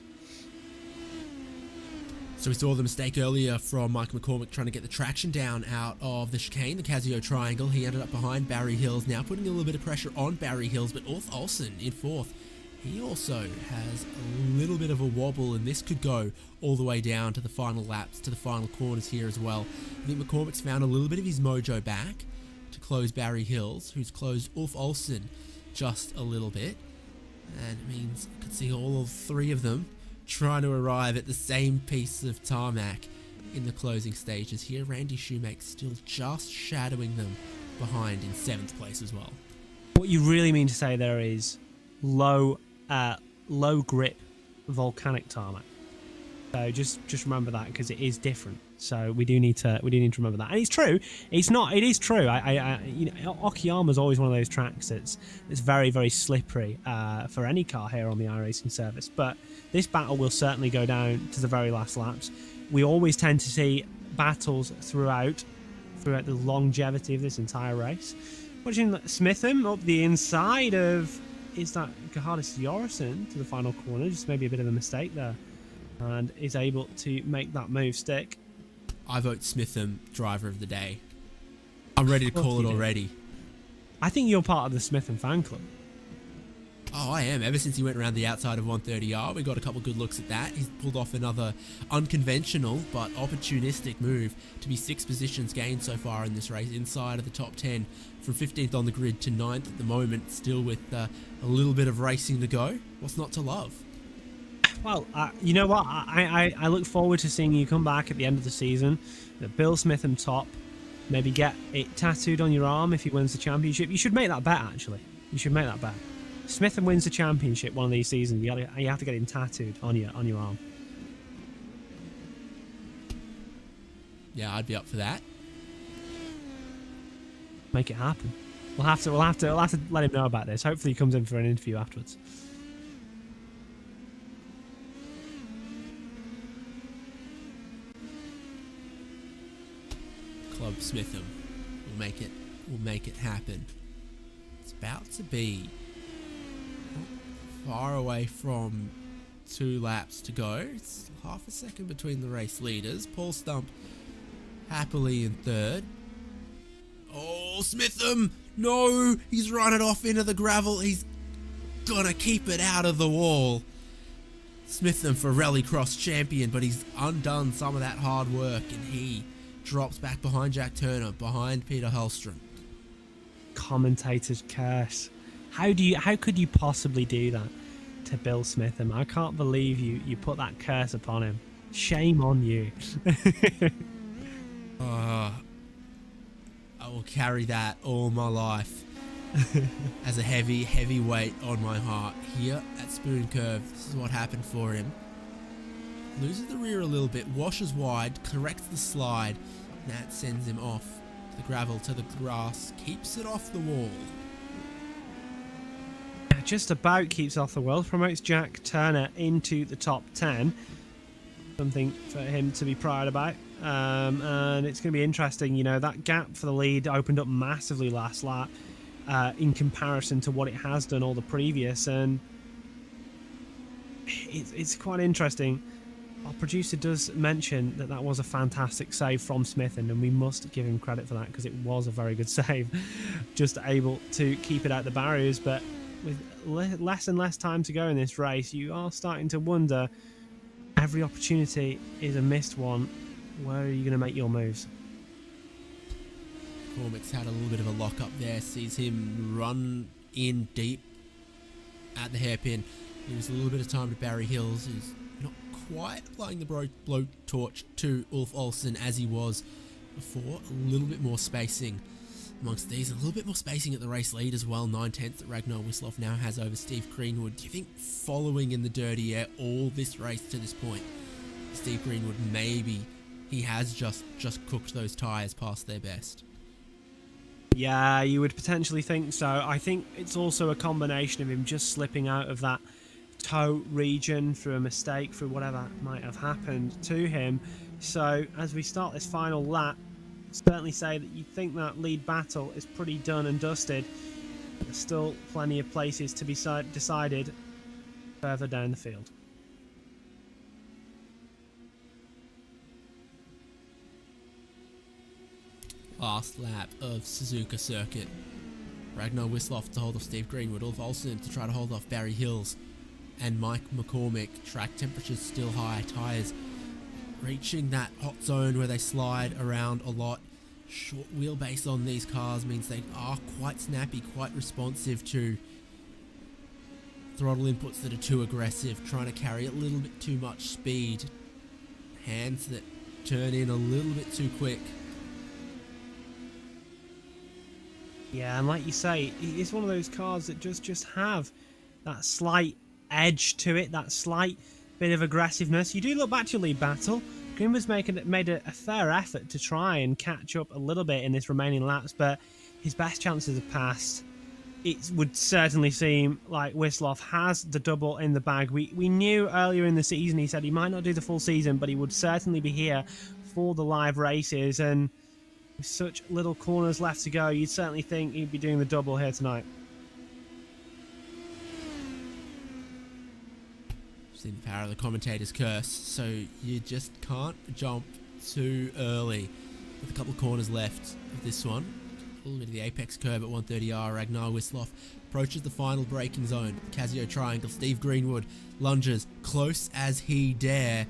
So we saw the mistake earlier from Mike McCormick trying to get the traction down out of the chicane, the Casio triangle. He ended up behind Barry Hills, now putting a little bit of pressure on Barry Hills, but Ulf Olsen in 4th. he also has a little bit of a wobble, and this could go all the way down to the final laps, to the final corners here as well. I think McCormick's found a little bit of his mojo back to close Barry Hills, who's closed Ulf Olsen just a little bit. And it means you could see all of three of them trying to arrive at the same piece of tarmac in the closing stages here. Randy Shoemaker still just shadowing them behind in 7th place as well. What you really mean to say there is low grip volcanic tarmac. So just remember that, because it is different. So we do need to remember that. And it's true. It is true. You know, Okayama is always one of those tracks that's very, very slippery for any car here on the iRacing service. But this battle will certainly go down to the very last laps. We always tend to see battles throughout the longevity of this entire race. Watching Smitham up the inside of, is that Gahardis Jorgensen to the final corner? Just maybe a bit of a mistake there, and is able to make that move stick. I vote Smitham driver of the day. I'm ready to call it already. I think you're part of the Smitham fan club. Oh, I am. Ever since he went around the outside of 130R, we got a couple good looks at that. He's pulled off another unconventional but opportunistic move to be 6 positions gained so far in this race, inside of the top 10, from 15th on the grid to 9th at the moment, still with a little bit of racing to go. What's not to love? Well, you know what? I look forward to seeing you come back at the end of the season, Bill Smitham top, maybe get it tattooed on your arm if he wins the championship. You should make that bet, actually. You should make that bet. Smitham wins the championship one of these seasons, you have to get him tattooed on your arm. Yeah, I'd be up for that. Make it happen. We'll have to let him know about this. Hopefully he comes in for an interview afterwards. Club Smitham will make it happen. It's about to be far away from 2 laps to go. It's half a second between the race leaders. Paul Stump happily in 3rd. Oh, Smitham! No! He's run it off into the gravel. He's gonna keep it out of the wall. Smitham for Rallycross champion, but he's undone some of that hard work, and he drops back behind Jack Turner, behind Peter Hellstrom. Commentator's curse. How could you possibly do that to Bill Smitham? I can't believe you put that curse upon him. Shame on you. I will carry that all my life as a heavy weight on my heart. Here at Spoon Curve, this is what happened for him. Loses the rear a little bit, washes wide, corrects the slide, and that sends him off to the gravel, to the grass, keeps it off the wall. Just about keeps off the wall, promotes Jack Turner into the top 10. Something for him to be proud about. And it's going to be interesting, you know, that gap for the lead opened up massively last lap in comparison to what it has done all the previous, and it's quite interesting. Our producer does mention that was a fantastic save from Smitham, and we must give him credit for that, because it was a very good save. Just able to keep it out the barriers, but with less and less time to go in this race, you are starting to wonder, every opportunity is a missed one. Where are you going to make your moves? Cormick's had a little bit of a lock up there, sees him run in deep at the hairpin. Gives a little bit of time to Barry Hills, who's not quite applying the blowtorch to Ulf Olsen as he was before. A little bit more spacing amongst these, a little bit more spacing at the race lead as well. 9/10 that Ragnar Wisloff now has over Steve Greenwood. Do you think following in the dirty air all this race to this point, Steve Greenwood, maybe he has just cooked those tyres past their best? Yeah, you would potentially think so. I think it's also a combination of him just slipping out of that toe region through a mistake, through whatever might have happened to him. So as we start this final lap, certainly say that you think that lead battle is pretty done and dusted. There's still plenty of places to be decided further down the field. Last lap of Suzuka circuit. Ragnar Wisloff to hold off Steve Greenwood. Ulf Olsen to try to hold off Barry Hills. and Mike McCormick. Track temperatures still high, tyres reaching that hot zone where they slide around a lot. Short wheelbase on these cars means they are quite snappy, quite responsive to throttle inputs that are too aggressive, trying to carry a little bit too much speed, hands that turn in a little bit too quick. Yeah, and like you say, it's one of those cars that just have that slight edge to it, that slight bit of aggressiveness. You do look back to your lead battle. Greenwood's made a fair effort to try and catch up a little bit in this remaining laps, but his best chances have passed. It would certainly seem like Wisloff has the double in the bag. We knew earlier in the season, he said he might not do the full season, but he would certainly be here for the live races, and with such little corners left to go, you'd certainly think he'd be doing the double here tonight. Seen the power of the commentator's curse, so you just can't jump too early. With a couple of corners left of this one, a little bit of the apex curve at 130R. Ragnar Wisloff approaches the final braking zone. Casio triangle. Steve Greenwood lunges close as he dare,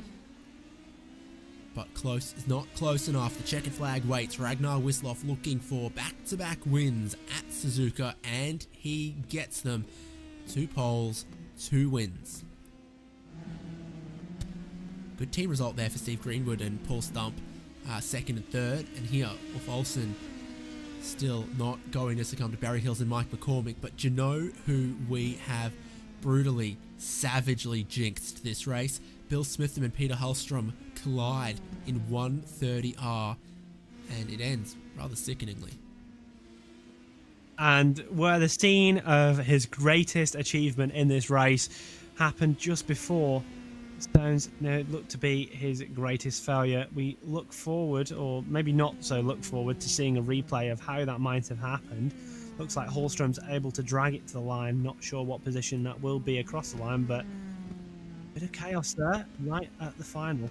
but close is not close enough. The checkered flag waits. Ragnar Wisloff looking for back-to-back wins at Suzuka, and he gets them. 2 poles, 2 wins. Good team result there for Steve Greenwood and Paul Stump, second and third. And here, Ulf Olsen still not going to succumb to Barry Hills and Mike McCormick. But do you know who we have brutally, savagely jinxed this race? Bill Smitham and Peter Hallstrom collide in 130R, and it ends rather sickeningly. And where the scene of his greatest achievement in this race happened just before Stones looked to be his greatest failure, we look forward, or maybe not so look forward, to seeing a replay of how that might have happened. Looks like Hallstrom's able to drag it to the line. Not sure what position that will be across the line, but a bit of chaos there right at the final.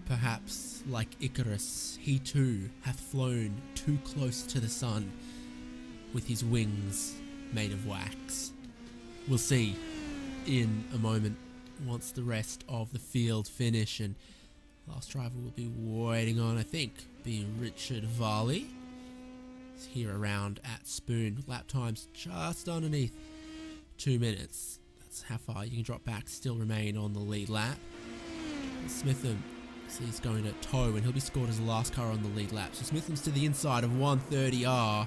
Perhaps, like Icarus, he too hath flown too close to the sun with his wings made of wax. We'll see in a moment once the rest of the field finish, and last driver will be waiting on, I think, being Richard Varley. He's here around at Spoon. Lap times just underneath 2 minutes. That's how far you can drop back, still remain on the lead lap. Smitham, so he's going to tow, and he'll be scored as the last car on the lead lap. So Smitham's to the inside of 130R.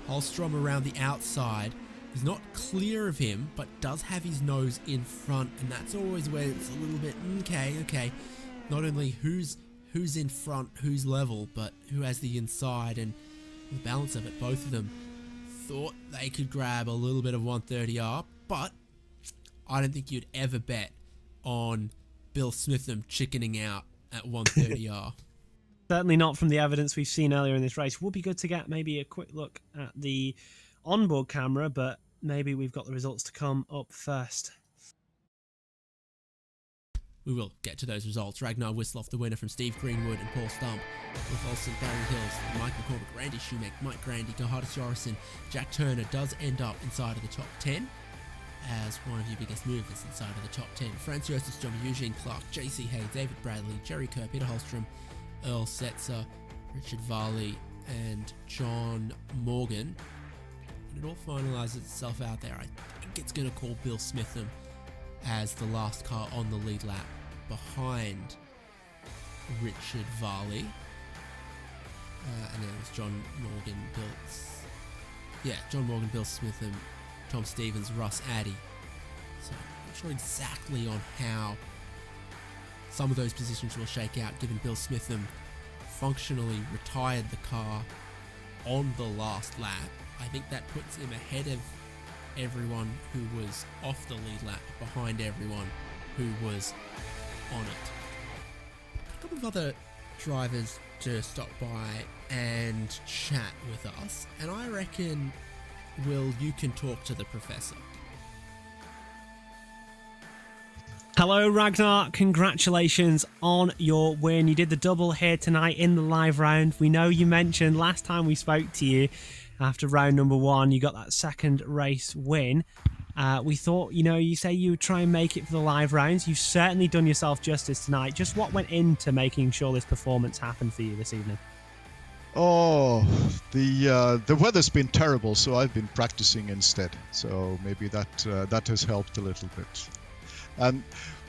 Hallstrom around the outside. He's not clear of him, but does have his nose in front, and that's always where it's a little bit, okay. Not only who's in front, who's level, but who has the inside, and the balance of it. Both of them thought they could grab a little bit of 130R, but I don't think you'd ever bet on Bill Smitham chickening out at 130R. Certainly not from the evidence we've seen earlier in this race. Would be good to get maybe a quick look at the onboard camera, but maybe we've got the results to come up first. We will get to those results. Ragnar Wisloff, the winner from Steve Greenwood and Paul Stump. With Olsen, Barry Hills, Mike McCormick, Randy Shoemaker, Mike Grandy, Gerhardus Jorison, Jack Turner does end up inside of the top 10 as one of your biggest movers inside of the top 10. Franz Joseph, John, Eugene Clark, JC Hay, David Bradley, Jerry Kerr, Peter Hallstrom, Earl Setzer, Richard Varley, and John Morgan. When it all finalises itself out there, I think it's going to call Bill Smitham as the last car on the lead lap behind Richard Varley. And then it was John Morgan, John Morgan, Bill Smitham, Tom Stevens, Russ Addy. So I'm not sure exactly on how some of those positions will shake out, given Bill Smitham functionally retired the car on the last lap. I think that puts him ahead of everyone who was off the lead lap, behind everyone who was on it. A couple of other drivers to stop by and chat with us, and I reckon, Will, you can talk to the professor. Hello Ragnar, congratulations on your win. You did the double here tonight in the live round. We know you mentioned last time we spoke to you after round number 1 you got that second race win, We thought, you say you would try and make it for the live rounds. You've certainly done yourself justice tonight. Just what went into making sure this performance happened for you this evening? Oh, the weather's been terrible, so I've been practicing instead. So maybe that has helped a little bit. And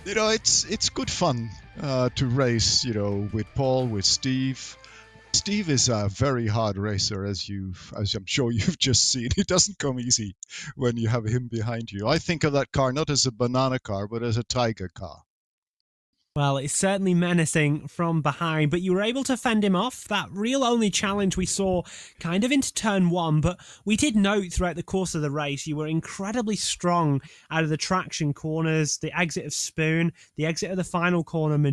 it's good fun to race, with Paul, with Steve. Steve is a very hard racer, as I'm sure you've just seen. It doesn't come easy when you have him behind you. I think of that car not as a banana car, but as a tiger car. Well, it's certainly menacing from behind, but you were able to fend him off. That real only challenge we saw kind of into turn one, but we did note throughout the course of the race you were incredibly strong out of the traction corners, the exit of Spoon, the exit of the final corner.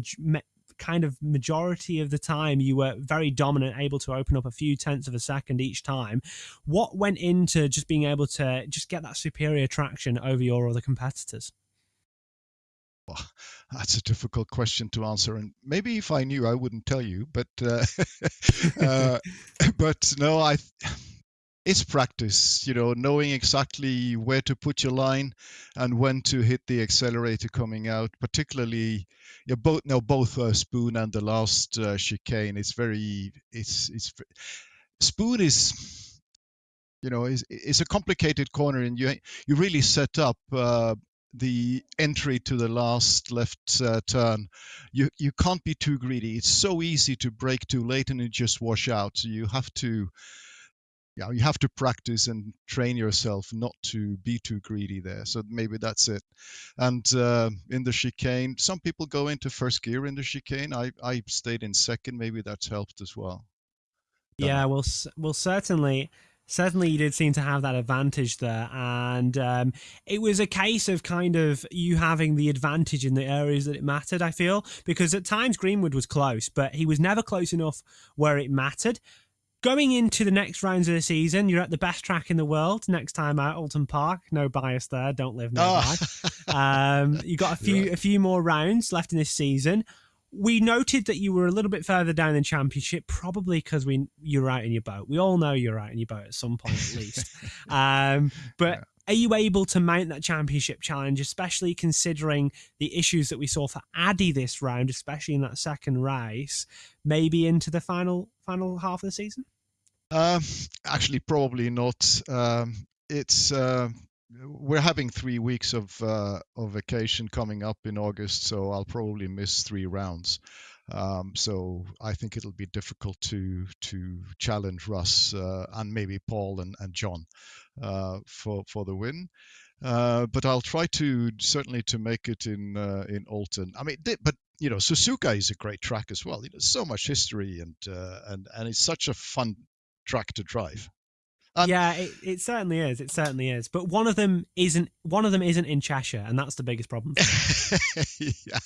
Kind of majority of the time you were very dominant, able to open up a few tenths of a second each time. What went into just being able to just get that superior traction over your other competitors? Well, that's a difficult question to answer, and maybe if I knew, I wouldn't tell you. But but no, it's practice. Knowing exactly where to put your line and when to hit the accelerator coming out. Particularly, both Spoon and the last chicane. Spoon is. It's a complicated corner, and you really set up the entry to the last left turn. You can't be too greedy. It's so easy to brake too late and it just wash out. So you have to practice and train yourself not to be too greedy there. So maybe that's it. And in the chicane, some people go into first gear in the chicane. I stayed in second. Maybe that's helped as well. Yeah, well, certainly you did seem to have that advantage there, and it was a case of kind of you having the advantage in the areas that it mattered, I feel, because at times Greenwood was close, but he was never close enough where it mattered. Going into the next rounds of the season, you're at the best track in the world next time out, Alton Park. No bias there, don't live nearby. You got a few more rounds left in this season. We noted that you were a little bit further down in championship, probably because you were out in your boat. We all know you're out in your boat at some point at least. But are you able to mount that championship challenge, especially considering the issues that we saw for Addy this round, especially in that second race, maybe into the final half of the season? Actually, probably not. It's we're having 3 weeks of vacation coming up in August, so I'll probably miss 3 rounds. So I think it'll be difficult to challenge Russ and maybe Paul and John for the win. But I'll try to certainly to make it in Alton. I mean, but Suzuka is a great track as well. So much history and it's such a fun track to drive. Yeah, it certainly is. It certainly is. But one of them isn't in Cheshire, and that's the biggest problem. Yeah,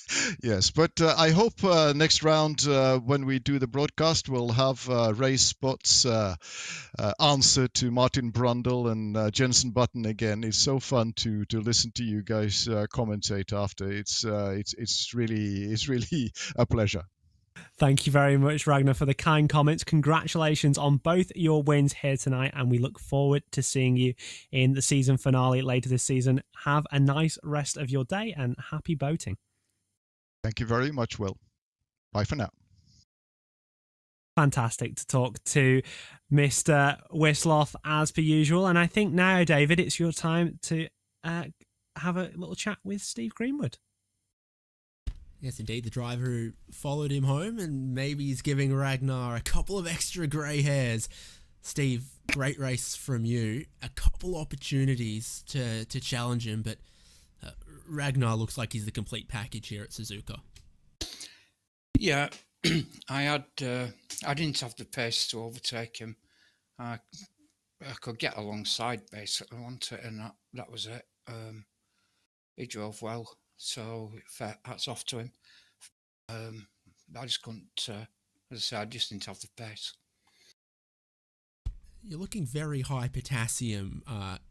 yes, but I hope next round when we do the broadcast, we'll have RaceSpot's answer to Martin Brundle and Jensen Button again. It's so fun to listen to you guys commentate after. It's really a pleasure. Thank you very much, Ragnar, for the kind comments. Congratulations on both your wins here tonight, and we look forward to seeing you in the season finale later this season. Have a nice rest of your day and happy boating. Thank you very much, Will. Bye for now. Fantastic to talk to Mr. Wislaw as per usual. And I think now, David, it's your time to have a little chat with Steve Greenwood. Yes, indeed, the driver who followed him home, and maybe he's giving Ragnar a couple of extra grey hairs. Steve, great race from you. A couple opportunities to challenge him, but Ragnar looks like he's the complete package here at Suzuka. Yeah, I didn't have the pace to overtake him. I could get alongside basically, wasn't it? And that was it. He drove well. So hats off to him. I just couldn't, as I say, I just didn't have the pace. You're looking very high potassium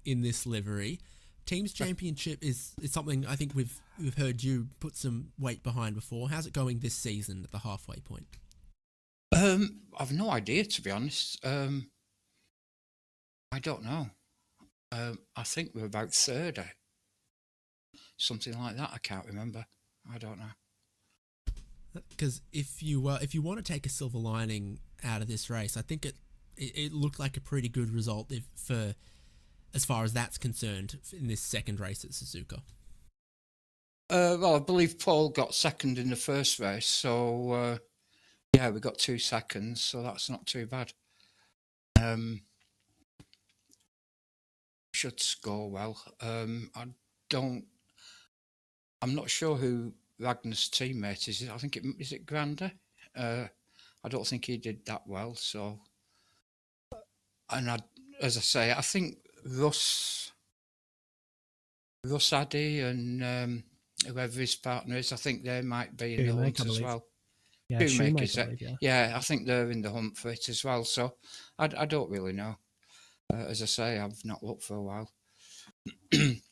in this livery. Teams Championship is something I think we've heard you put some weight behind before. How's it going this season at the halfway point? I've no idea, to be honest. I don't know. I think we're about third something like that. I can't remember. I don't know. Because if you want to take a silver lining out of this race, I think it looked like a pretty good result for as far as that's concerned in this second race at Suzuka. Well, I believe Paul got second in the first race, so yeah, we got 2 seconds, so that's not too bad. Should score well. I'm not sure who Ragnar's teammate is. I think is it Grander. I don't think he did that well. So, and as I say, I think Russ Addy and whoever his partner is, I think they might be in the hunt as well. Yeah, Shoemaker, yeah, I think they're in the hunt for it as well. So, I don't really know. As I say, I've not looked for a while. If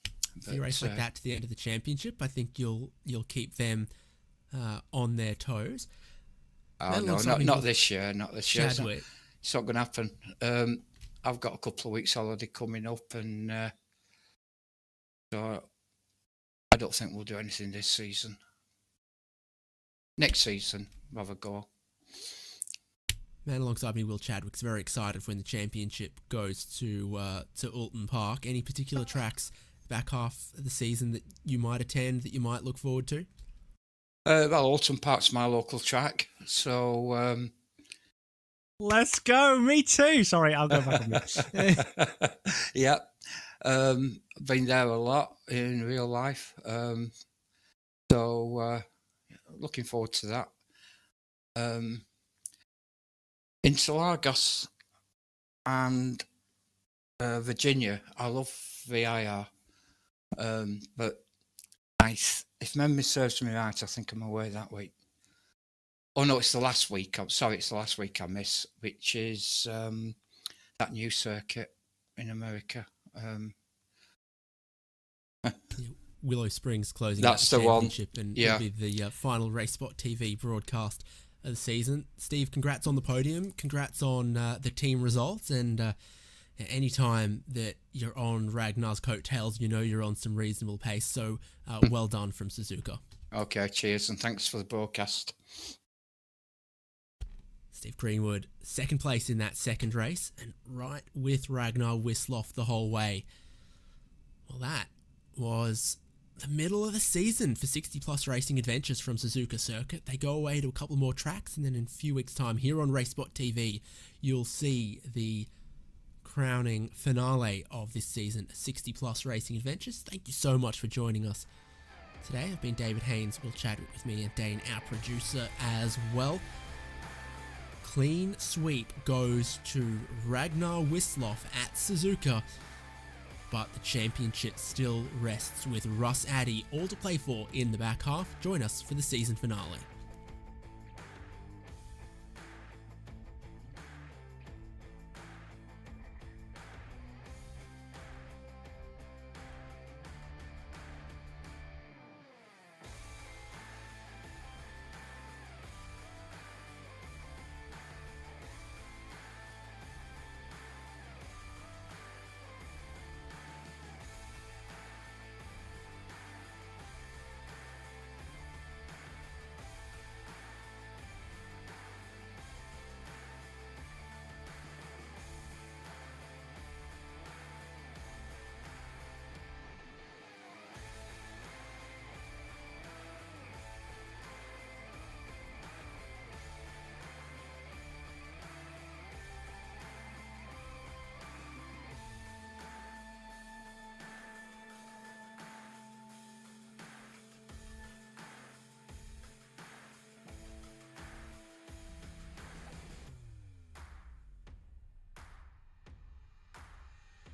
you race like that to the end of the championship, I think you'll keep them on their toes. Oh no, not this year. Not this year. Chadwick. It's not going to happen. I've got a couple of weeks holiday coming up, and so I don't think we'll do anything this season. Next season, we'll have a go. Man alongside me, Will Chadwick's very excited when the championship goes to Alton Park. Any particular tracks back half of the season that you might attend, that you might look forward to? Well, Alton Park's my local track, so... Let's go, me too. Sorry, I'll go back on me. Yeah, been there a lot in real life, so looking forward to that. Interlagos and Virginia, I love VIR, but if memory serves me right, I think I'm away that week. Oh no, it's the last week. I'm sorry, it's the last week I miss, which is that new circuit in America. Willow Springs closing That's out the the one. championship, and Yeah. will be the final RaceSpotTV broadcast of the season. Steve, congrats on the podium. Congrats on the team results, and anytime that you're on Ragnar's coattails, you know you're on some reasonable pace. So well done from Suzuka. Okay, cheers, and thanks for the broadcast. Steve Greenwood, second place in that second race, and right with Ragnar Wisloff the whole way. Well, that was the middle of the season for 60 Plus Racing Adventures from Suzuka Circuit. They go away to a couple more tracks, and then in a few weeks' time here on RaceSpotTV, you'll see the crowning finale of this season, 60 Plus Racing Adventures. Thank you so much for joining us today. I've been David Haynes, Will Chadwick with me, and Dane, our producer, as well. Clean sweep goes to Ragnar Wisloff at Suzuka, but the championship still rests with Russ Addy, all to play for in the back half. Join us for the season finale.